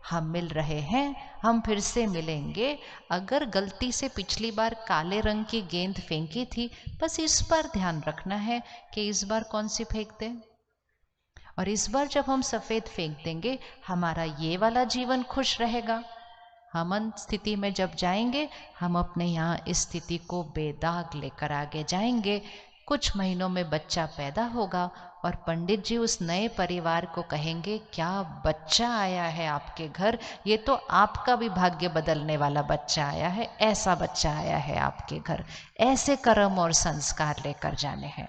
Speaker 1: हम मिल रहे हैं, हम फिर से मिलेंगे। अगर गलती से पिछली बार काले रंग की गेंद फेंकी थी, बस इस बार ध्यान रखना है कि इस बार कौन सी फेंक दें। और इस बार जब हम सफेद फेंक देंगे, हमारा ये वाला जीवन खुश रहेगा। हम अनंत स्थिति में जब जाएंगे, हम अपने यहाँ इस स्थिति को बेदाग लेकर आगे जाएंगे। कुछ महीनों में बच्चा पैदा होगा और पंडित जी उस नए परिवार को कहेंगे, क्या बच्चा आया है आपके घर, ये तो आपका भी भाग्य बदलने वाला बच्चा आया है, ऐसा बच्चा आया है आपके घर। ऐसे कर्म और संस्कार लेकर जाने हैं।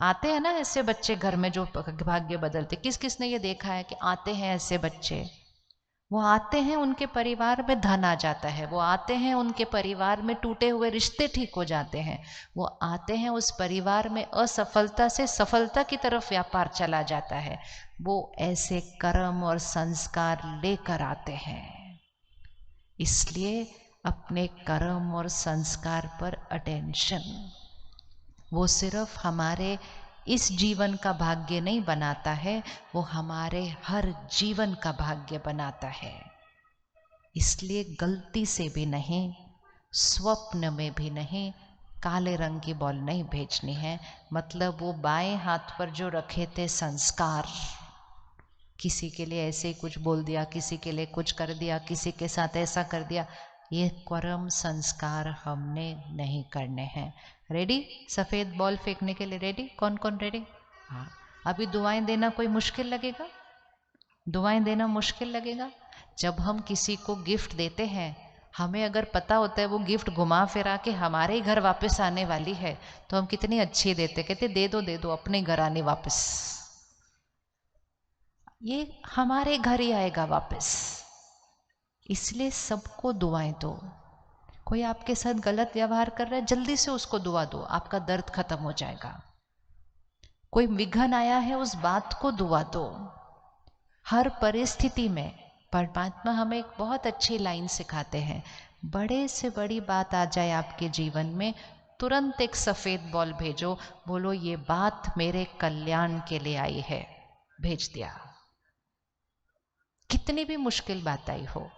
Speaker 1: आते हैं ना ऐसे बच्चे घर में जो भाग्य बदलते। किस किस ने ये देखा है कि आते हैं ऐसे बच्चे? वो आते हैं, उनके परिवार में धन आ जाता है, वो आते हैं, उनके परिवार में टूटे हुए रिश्ते ठीक हो जाते हैं, वो आते हैं, उस परिवार में असफलता से सफलता की तरफ व्यापार चला जाता है। वो ऐसे कर्म और संस्कार लेकर आते हैं। इसलिए अपने कर्म और संस्कार पर अटेंशन। वो सिर्फ हमारे इस जीवन का भाग्य नहीं बनाता है, वो हमारे हर जीवन का भाग्य बनाता है। इसलिए गलती से भी नहीं, स्वप्न में भी नहीं, काले रंग की बॉल नहीं भेजनी है। मतलब वो बाएं हाथ पर जो रखे थे संस्कार, किसी के लिए ऐसे ही कुछ बोल दिया, किसी के लिए कुछ कर दिया, किसी के साथ ऐसा कर दिया, ये कर्म संस्कार हमने नहीं करने हैं। रेडी? सफेद बॉल फेंकने के लिए रेडी? कौन कौन रेडी? हाँ। अभी दुआएं देना कोई मुश्किल लगेगा? दुआएं देना मुश्किल लगेगा? जब हम किसी को गिफ्ट देते हैं, हमें अगर पता होता है वो गिफ्ट घुमा फिरा के हमारे ही घर वापस आने वाली है, तो हम कितनी अच्छी देते, कहते दे दो अपने घर आने वापस, ये हमारे घर ही आएगा वापस। इसलिए सबको दुआएं दो। कोई आपके साथ गलत व्यवहार कर रहा है, जल्दी से उसको दुआ दो, आपका दर्द खत्म हो जाएगा। कोई विघ्न आया है, उस बात को दुआ दो। हर परिस्थिति में परमात्मा हमें एक बहुत अच्छी लाइन सिखाते हैं, बड़े से बड़ी बात आ जाए आपके जीवन में, तुरंत एक सफेद बॉल भेजो, बोलो ये बात मेरे कल्याण के लिए आई है, भेज दिया। कितनी भी मुश्किल बात आई हो,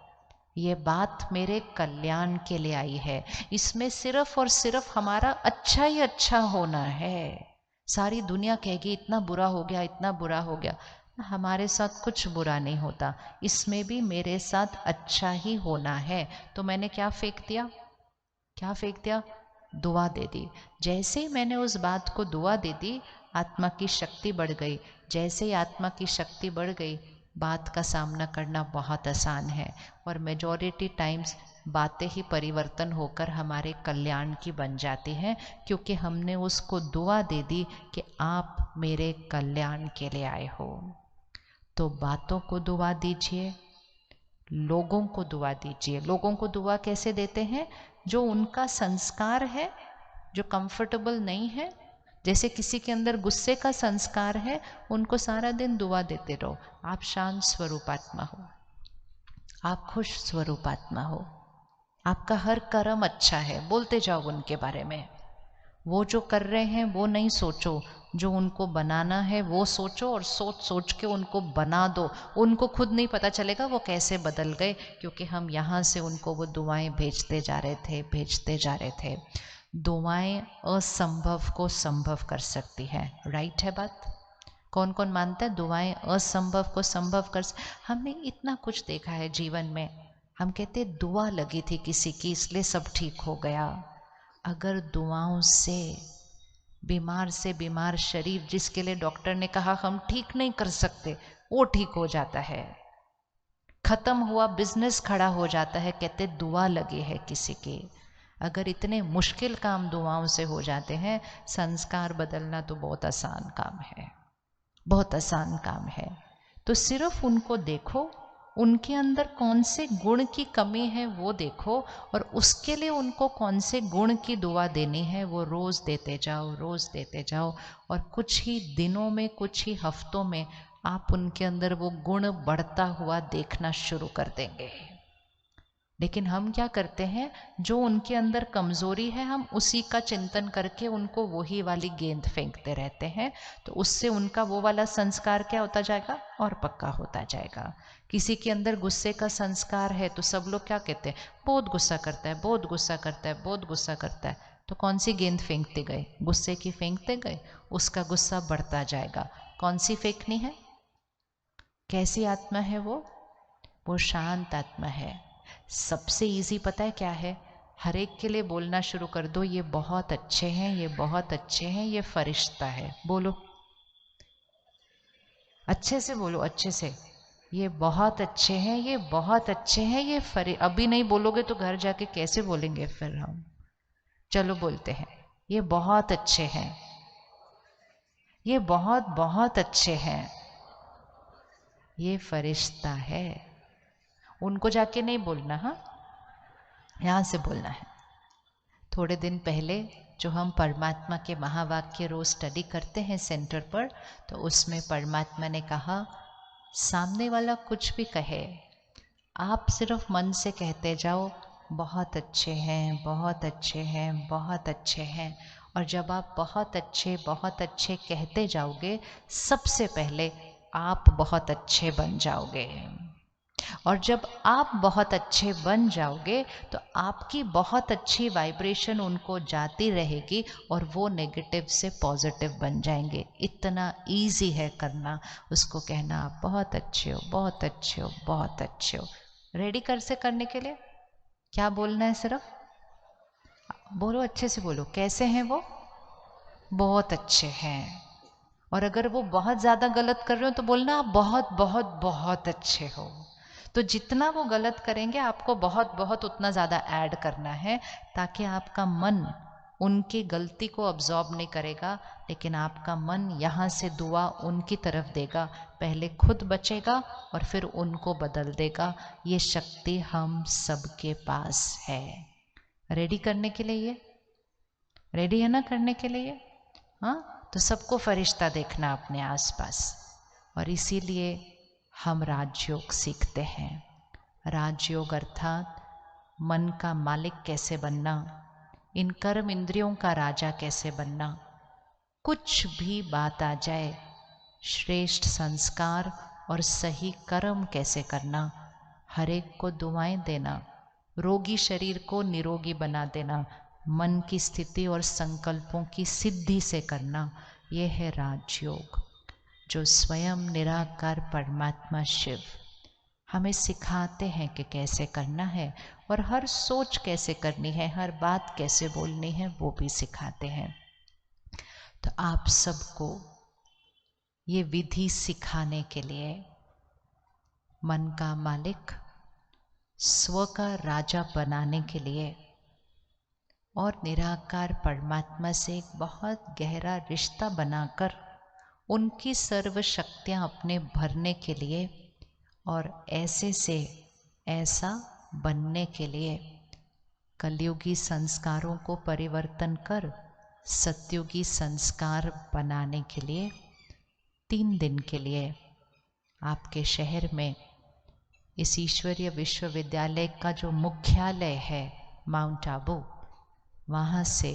Speaker 1: ये बात मेरे कल्याण के लिए आई है, इसमें सिर्फ और सिर्फ हमारा अच्छा ही अच्छा होना है। सारी दुनिया कहेगी इतना बुरा हो गया, इतना बुरा हो गया, हमारे साथ कुछ बुरा नहीं होता, इसमें भी मेरे साथ अच्छा ही होना है। तो मैंने क्या फेंक दिया? क्या फेंक दिया? दुआ दे दी। जैसे ही मैंने उस बात को दुआ दे दी, आत्मा की शक्ति बढ़ गई। जैसे ही आत्मा की शक्ति बढ़ गई, बात का सामना करना बहुत आसान है। और मेजॉरिटी टाइम्स बातें ही परिवर्तन होकर हमारे कल्याण की बन जाती हैं, क्योंकि हमने उसको दुआ दे दी कि आप मेरे कल्याण के लिए आए हो। तो बातों को दुआ दीजिए, लोगों को दुआ दीजिए। लोगों को दुआ कैसे देते हैं? जो उनका संस्कार है जो कंफर्टेबल नहीं है, जैसे किसी के अंदर गुस्से का संस्कार है, उनको सारा दिन दुआ देते रहो। आप शांत स्वरूपात्मा हो, आप खुश स्वरूपात्मा हो, आपका हर कर्म अच्छा है, बोलते जाओ उनके बारे में। वो जो कर रहे हैं वो नहीं सोचो, जो उनको बनाना है वो सोचो, और सोच सोच के उनको बना दो। उनको खुद नहीं पता चलेगा वो कैसे बदल गए, क्योंकि हम यहाँ से उनको वो दुआएं भेजते जा रहे थे, भेजते जा रहे थे। दुआएं असंभव को संभव कर सकती है, राइट है बात? कौन कौन मानता है दुआएं असंभव को संभव कर हमने इतना कुछ देखा है जीवन में। हम कहते दुआ लगी थी किसी की इसलिए सब ठीक हो गया। अगर दुआओं से बीमार शरीर, जिसके लिए डॉक्टर ने कहा हम ठीक नहीं कर सकते, वो ठीक हो जाता है। खत्म हुआ बिजनेस खड़ा हो जाता है, कहते दुआ लगी है किसी की। अगर इतने मुश्किल काम दुआओं से हो जाते हैं, संस्कार बदलना तो बहुत आसान काम है, बहुत आसान काम है। तो सिर्फ उनको देखो, उनके अंदर कौन से गुण की कमी है वो देखो, और उसके लिए उनको कौन से गुण की दुआ देनी है वो रोज देते जाओ, रोज देते जाओ। और कुछ ही दिनों में, कुछ ही हफ्तों में आप उनके अंदर वो गुण बढ़ता हुआ देखना शुरू कर देंगे। लेकिन हम क्या करते हैं, जो उनके अंदर कमजोरी है हम उसी का चिंतन करके उनको वही वाली गेंद फेंकते रहते हैं। तो उससे उनका वो वाला संस्कार क्या होता जाएगा, और पक्का होता जाएगा। किसी के अंदर गुस्से का संस्कार है तो सब लोग क्या कहते हैं, बहुत गुस्सा करता है, बहुत गुस्सा करता है, बहुत गुस्सा करता है। तो कौन सी गेंद फेंकते गए, गुस्से की फेंकते गए, उसका गुस्सा बढ़ता जाएगा। कौन सी फेंकनी है, कैसी आत्मा है वो शांत आत्मा है। सबसे इजी पता है क्या है, हर एक के लिए बोलना शुरू कर दो, ये बहुत अच्छे हैं, ये बहुत अच्छे हैं, ये फरिश्ता है। बोलो, अच्छे से बोलो, अच्छे से, ये बहुत अच्छे हैं, ये बहुत अच्छे हैं, ये अभी नहीं बोलोगे तो घर जाके कैसे बोलेंगे फिर हम? चलो बोलते हैं, ये बहुत अच्छे हैं, ये बहुत बहुत अच्छे हैं, ये फरिश्ता है। उनको जाके नहीं बोलना, हाँ, यहाँ से बोलना है। थोड़े दिन पहले जो हम परमात्मा के महावाक्य रोज स्टडी करते हैं सेंटर पर, तो उसमें परमात्मा ने कहा, सामने वाला कुछ भी कहे, आप सिर्फ मन से कहते जाओ, बहुत अच्छे हैं, बहुत अच्छे हैं, बहुत अच्छे हैं। और जब आप बहुत अच्छे कहते जाओगे, सबसे पहले आप बहुत अच्छे बन जाओगे। और जब आप बहुत अच्छे बन जाओगे तो आपकी बहुत अच्छी वाइब्रेशन उनको जाती रहेगी, और वो नेगेटिव से पॉजिटिव बन जाएंगे। इतना इजी है करना, उसको कहना आप बहुत अच्छे हो, बहुत अच्छे हो, बहुत अच्छे हो। रेडी कर से करने के लिए क्या बोलना है, सिर्फ बोलो, अच्छे से बोलो, कैसे हैं वो, बहुत अच्छे हैं। और अगर वो बहुत ज़्यादा गलत कर रहे हो तो बोलना आप बहुत बहुत बहुत अच्छे हो। तो जितना वो गलत करेंगे आपको बहुत बहुत उतना ज़्यादा ऐड करना है, ताकि आपका मन उनकी गलती को अब्जॉर्ब नहीं करेगा, लेकिन आपका मन यहाँ से दुआ उनकी तरफ देगा। पहले खुद बचेगा और फिर उनको बदल देगा। ये शक्ति हम सबके पास है। रेडी करने के लिए, ये रेडी है ना करने के लिए? हाँ, तो सबको फरिश्ता देखना अपने आसपास। और इसीलिए हम राजयोग सीखते हैं। राजयोग अर्थात मन का मालिक कैसे बनना, इन कर्म इंद्रियों का राजा कैसे बनना। कुछ भी बात आ जाए, श्रेष्ठ संस्कार और सही कर्म कैसे करना, हर एक को दुआएं देना, रोगी शरीर को निरोगी बना देना, मन की स्थिति और संकल्पों की सिद्धि से करना, यह है राजयोग, जो स्वयं निराकार परमात्मा शिव हमें सिखाते हैं कि कैसे करना है, और हर सोच कैसे करनी है, हर बात कैसे बोलनी है, वो भी सिखाते हैं। तो आप सबको ये विधि सिखाने के लिए, मन का मालिक, स्व का राजा बनाने के लिए, और निराकार परमात्मा से एक बहुत गहरा रिश्ता बनाकर उनकी सर्व शक्तियाँ अपने भरने के लिए, और ऐसे से ऐसा बनने के लिए, कलयुगी संस्कारों को परिवर्तन कर सत्युगी संस्कार बनाने के लिए 3 दिन के लिए आपके शहर में इस ईश्वरीय विश्वविद्यालय का जो मुख्यालय है माउंट आबू, वहाँ से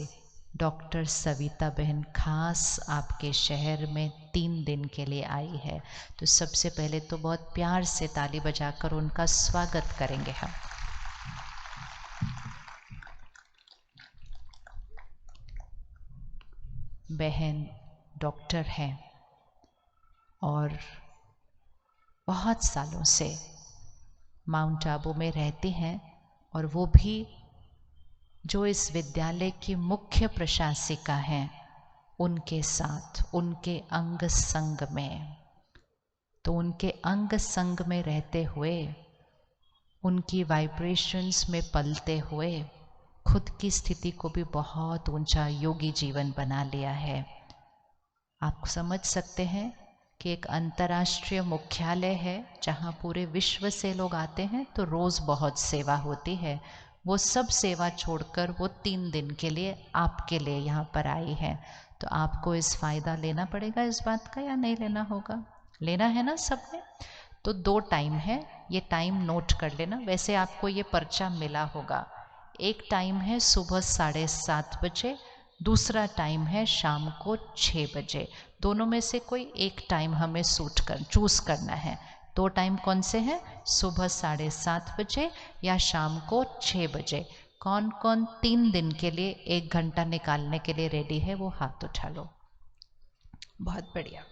Speaker 1: डॉक्टर सविता बहन खास आपके शहर में 3 दिन के लिए आई है। तो सबसे पहले तो बहुत प्यार से ताली बजाकर उनका स्वागत करेंगे हम। बहन डॉक्टर हैं और बहुत सालों से माउंट आबू में रहती हैं, और वो भी जो इस विद्यालय की मुख्य प्रशासिका हैं उनके साथ, उनके अंग संग में। तो उनके अंग संग में रहते हुए, उनकी वाइब्रेशंस में पलते हुए खुद की स्थिति को भी बहुत ऊंचा योगी जीवन बना लिया है। आप समझ सकते हैं कि एक अंतर्राष्ट्रीय मुख्यालय है जहाँ पूरे विश्व से लोग आते हैं, तो रोज़ बहुत सेवा होती है। वो सब सेवा छोड़कर वो 3 दिन के लिए आपके लिए यहाँ पर आई है। तो आपको इस फ़ायदा लेना पड़ेगा इस बात का, या नहीं लेना होगा? लेना है ना सबने? तो 2 टाइम है, ये टाइम नोट कर लेना। वैसे आपको ये पर्चा मिला होगा। एक टाइम है सुबह 7:30 बजे, दूसरा टाइम है शाम को 6 बजे। दोनों में से कोई एक टाइम हमें चूज़ करना है। 2 टाइम कौन से हैं? सुबह 7:30 बजे या शाम को 6 बजे। कौन कौन 3 दिन के लिए 1 घंटा निकालने के लिए रेडी है, वो हाथ उठा लो। बहुत बढ़िया,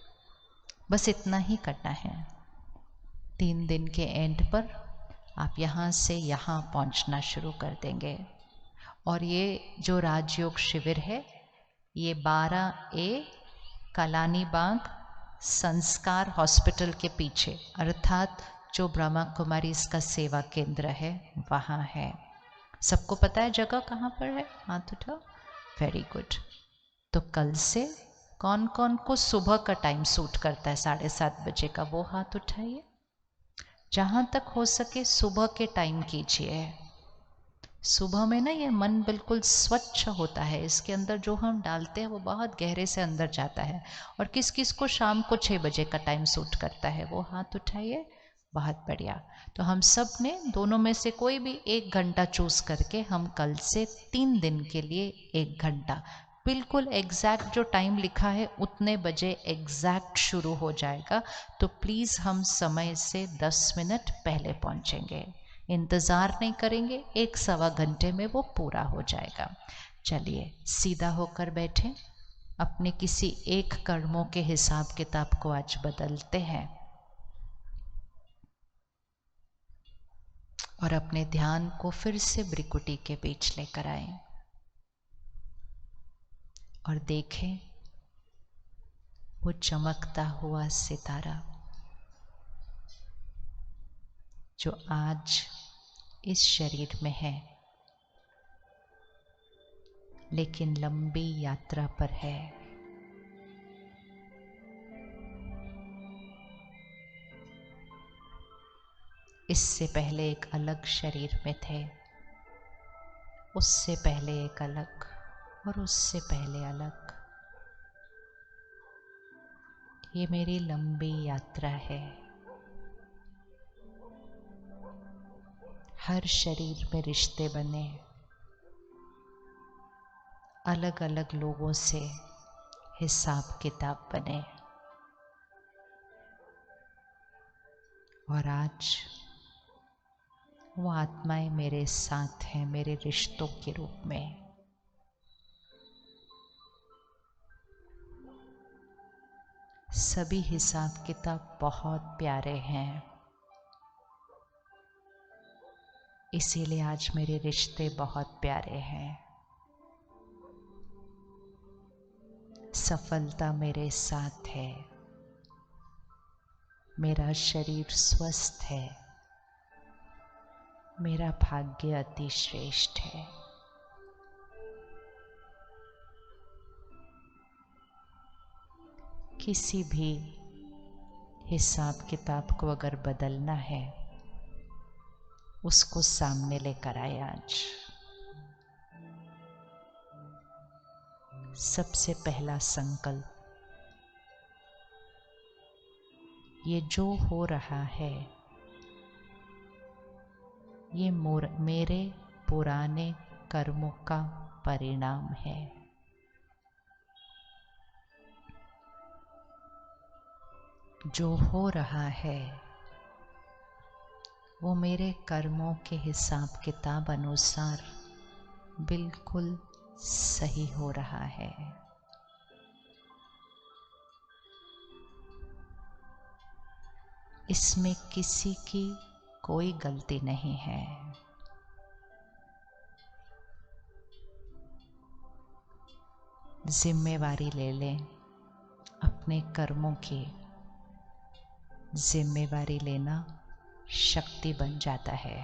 Speaker 1: बस इतना ही करना है। 3 दिन के एंड पर आप यहाँ से यहाँ पहुँचना शुरू कर देंगे। और ये जो राजयोग शिविर है, ये 12A कलानी बाग संस्कार हॉस्पिटल के पीछे, अर्थात जो ब्रह्मा कुमारी इसका सेवा केंद्र है वहाँ है। सबको पता है जगह कहाँ पर है? हाथ उठाओ। Very good. तो कल से कौन कौन को सुबह का टाइम सूट करता है 7:30 बजे का, वो हाथ उठाइए। जहाँ तक हो सके सुबह के टाइम कीजिए। सुबह में ना ये मन बिल्कुल स्वच्छ होता है, इसके अंदर जो हम डालते हैं वो बहुत गहरे से अंदर जाता है। और किस किस को शाम को 6 बजे का टाइम सूट करता है, वो हाथ उठाइए। बहुत बढ़िया। तो हम सब ने दोनों में से कोई भी 1 घंटा चूज़ करके हम कल से 3 दिन के लिए 1 घंटा बिल्कुल एग्जैक्ट जो टाइम लिखा है उतने बजे एग्जैक्ट शुरू हो जाएगा। तो प्लीज़ हम समय से 10 मिनट पहले पहुँचेंगे, इंतज़ार नहीं करेंगे। 1-1.25 घंटे में वो पूरा हो जाएगा। चलिए सीधा होकर बैठें। अपने किसी एक कर्मों के हिसाब किताब को आज बदलते हैं और अपने ध्यान को फिर से भ्रिकुटी के बीच लेकर आए और देखें वो चमकता हुआ सितारा जो आज इस शरीर में है, लेकिन लंबी यात्रा पर है। इससे पहले एक अलग शरीर में थे, उससे पहले एक अलग, और उससे पहले अलग। ये मेरी लंबी यात्रा है। हर शरीर में रिश्ते बने, अलग अलग लोगों से हिसाब किताब बने, और आज वो आत्माएं मेरे साथ हैं, मेरे रिश्तों के रूप में। सभी हिसाब किताब बहुत प्यारे हैं, इसीलिए आज मेरे रिश्ते बहुत प्यारे हैं। सफलता मेरे साथ है, मेरा शरीर स्वस्थ है, मेरा भाग्य अति श्रेष्ठ है। किसी भी हिसाब किताब को अगर बदलना है, उसको सामने लेकर आए। आज सबसे पहला संकल्प, ये जो हो रहा है ये मेरे पुराने कर्मों का परिणाम है। जो हो रहा है वो मेरे कर्मों के हिसाब किताब अनुसार बिल्कुल सही हो रहा है। इसमें किसी की कोई गलती नहीं है। जिम्मेवारी ले लें अपने कर्मों की। जिम्मेवारी लेना शक्ति बन जाता है।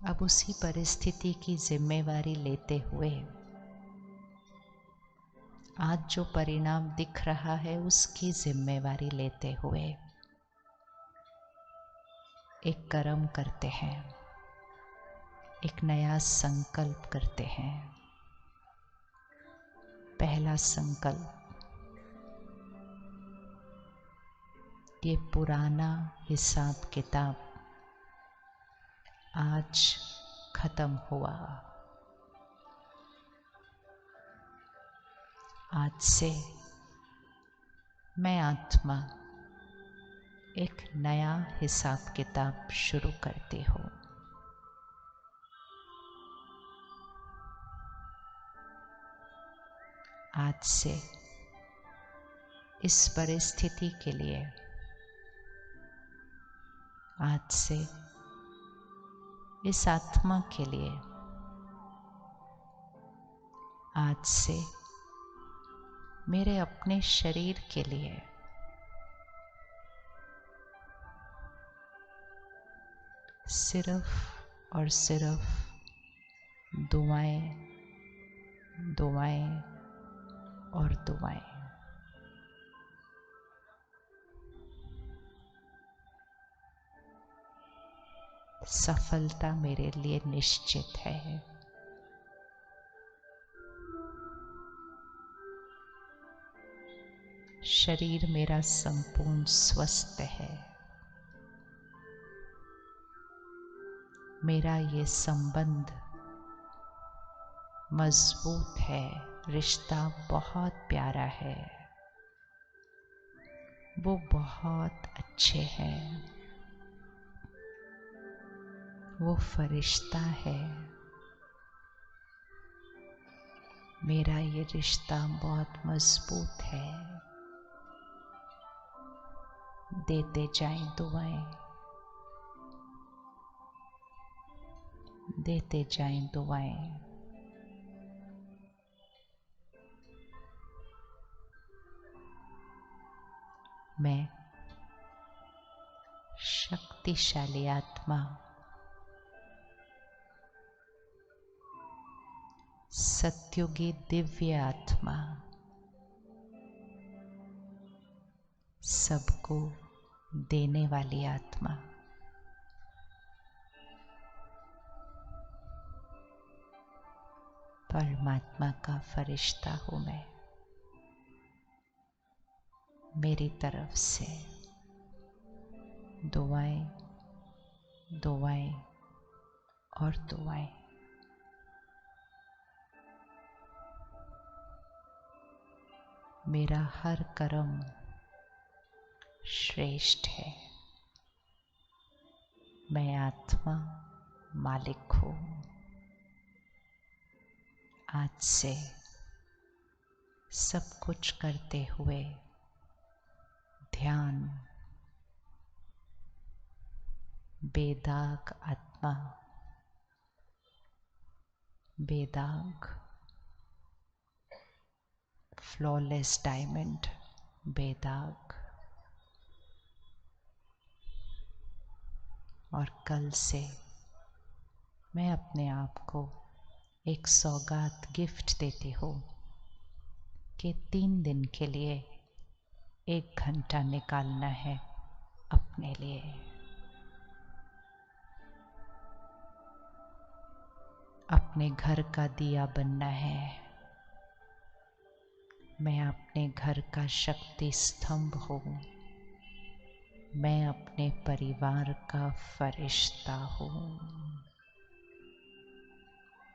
Speaker 1: अब उसी परिस्थिति की जिम्मेवारी लेते हुए आज जो परिणाम दिख रहा है उसकी जिम्मेवारी लेते हुए एक कर्म करते हैं, एक नया संकल्प करते हैं। पहला संकल्प, ये पुराना हिसाब किताब आज खत्म हुआ। आज से मैं आत्मा एक नया हिसाब किताब शुरू करती हूँ। आज से इस परिस्थिति के लिए, आज से इस आत्मा के लिए, आज से मेरे अपने शरीर के लिए सिर्फ और सिर्फ दुआएं, दुआएं और दुआएं। सफलता मेरे लिए निश्चित है। शरीर मेरा संपूर्ण स्वस्थ है। मेरा ये संबंध मजबूत है, रिश्ता बहुत प्यारा है, वो बहुत अच्छे हैं, वो फरिश्ता है। मेरा ये रिश्ता बहुत मजबूत है। देते जाएं दुआएं, देते जाएं दुआएं। मैं शक्तिशाली आत्मा, सत्युगी दिव्य आत्मा, सबको देने वाली आत्मा, परमात्मा का फरिश्ता हूँ मैं। मेरी तरफ से दुआएं, दुआएं और दुआएं। मेरा हर कर्म श्रेष्ठ है। मैं आत्मा मालिक हूँ। आज से सब कुछ करते हुए ध्यान, बेदाग आत्मा, बेदाग फ्लॉलेस डायमंड, बेदाग। और कल से मैं अपने आप को एक सौगात गिफ्ट देती हूँ कि 3 दिन के लिए 1 घंटा निकालना है अपने लिए। अपने घर का दिया बनना है। मैं अपने घर का शक्ति स्तंभ हूँ। मैं अपने परिवार का फरिश्ता हूँ।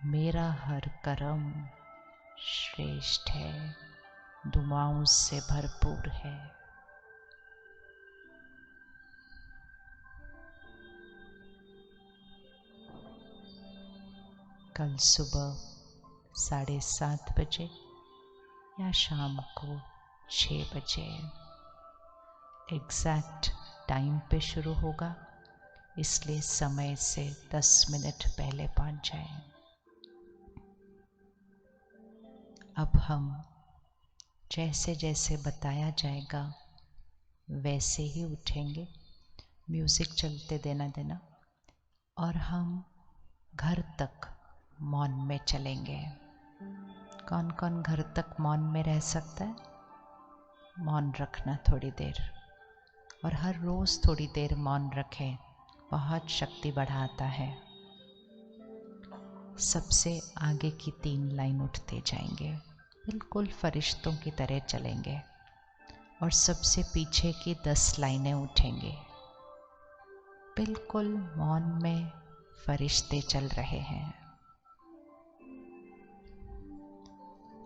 Speaker 1: मेरा हर कर्म श्रेष्ठ है, दुआओं से भरपूर है। कल सुबह 7:30 बजे या शाम को 6 बजे एग्जैक्ट टाइम पे शुरू होगा, इसलिए समय से 10 मिनट पहले पहुंच जाएं। अब हम जैसे जैसे बताया जाएगा वैसे ही उठेंगे। म्यूज़िक चलते देना और हम घर तक मौन में चलेंगे। कौन कौन घर तक मौन में रह सकता है? मौन रखना थोड़ी देर, और हर रोज़ थोड़ी देर मौन रखें, बहुत शक्ति बढ़ाता है। सबसे आगे की 3 लाइन उठते जाएंगे, बिल्कुल फरिश्तों की तरह चलेंगे, और सबसे पीछे की 10 लाइनें उठेंगे। बिल्कुल मौन में फरिश्ते चल रहे हैं।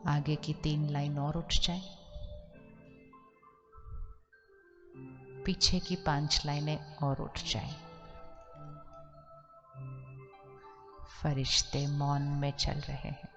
Speaker 1: आगे की 3 लाइन और उठ जाए, पीछे की 5 लाइनें और उठ जाए। फरिश्ते मौन में चल रहे हैं।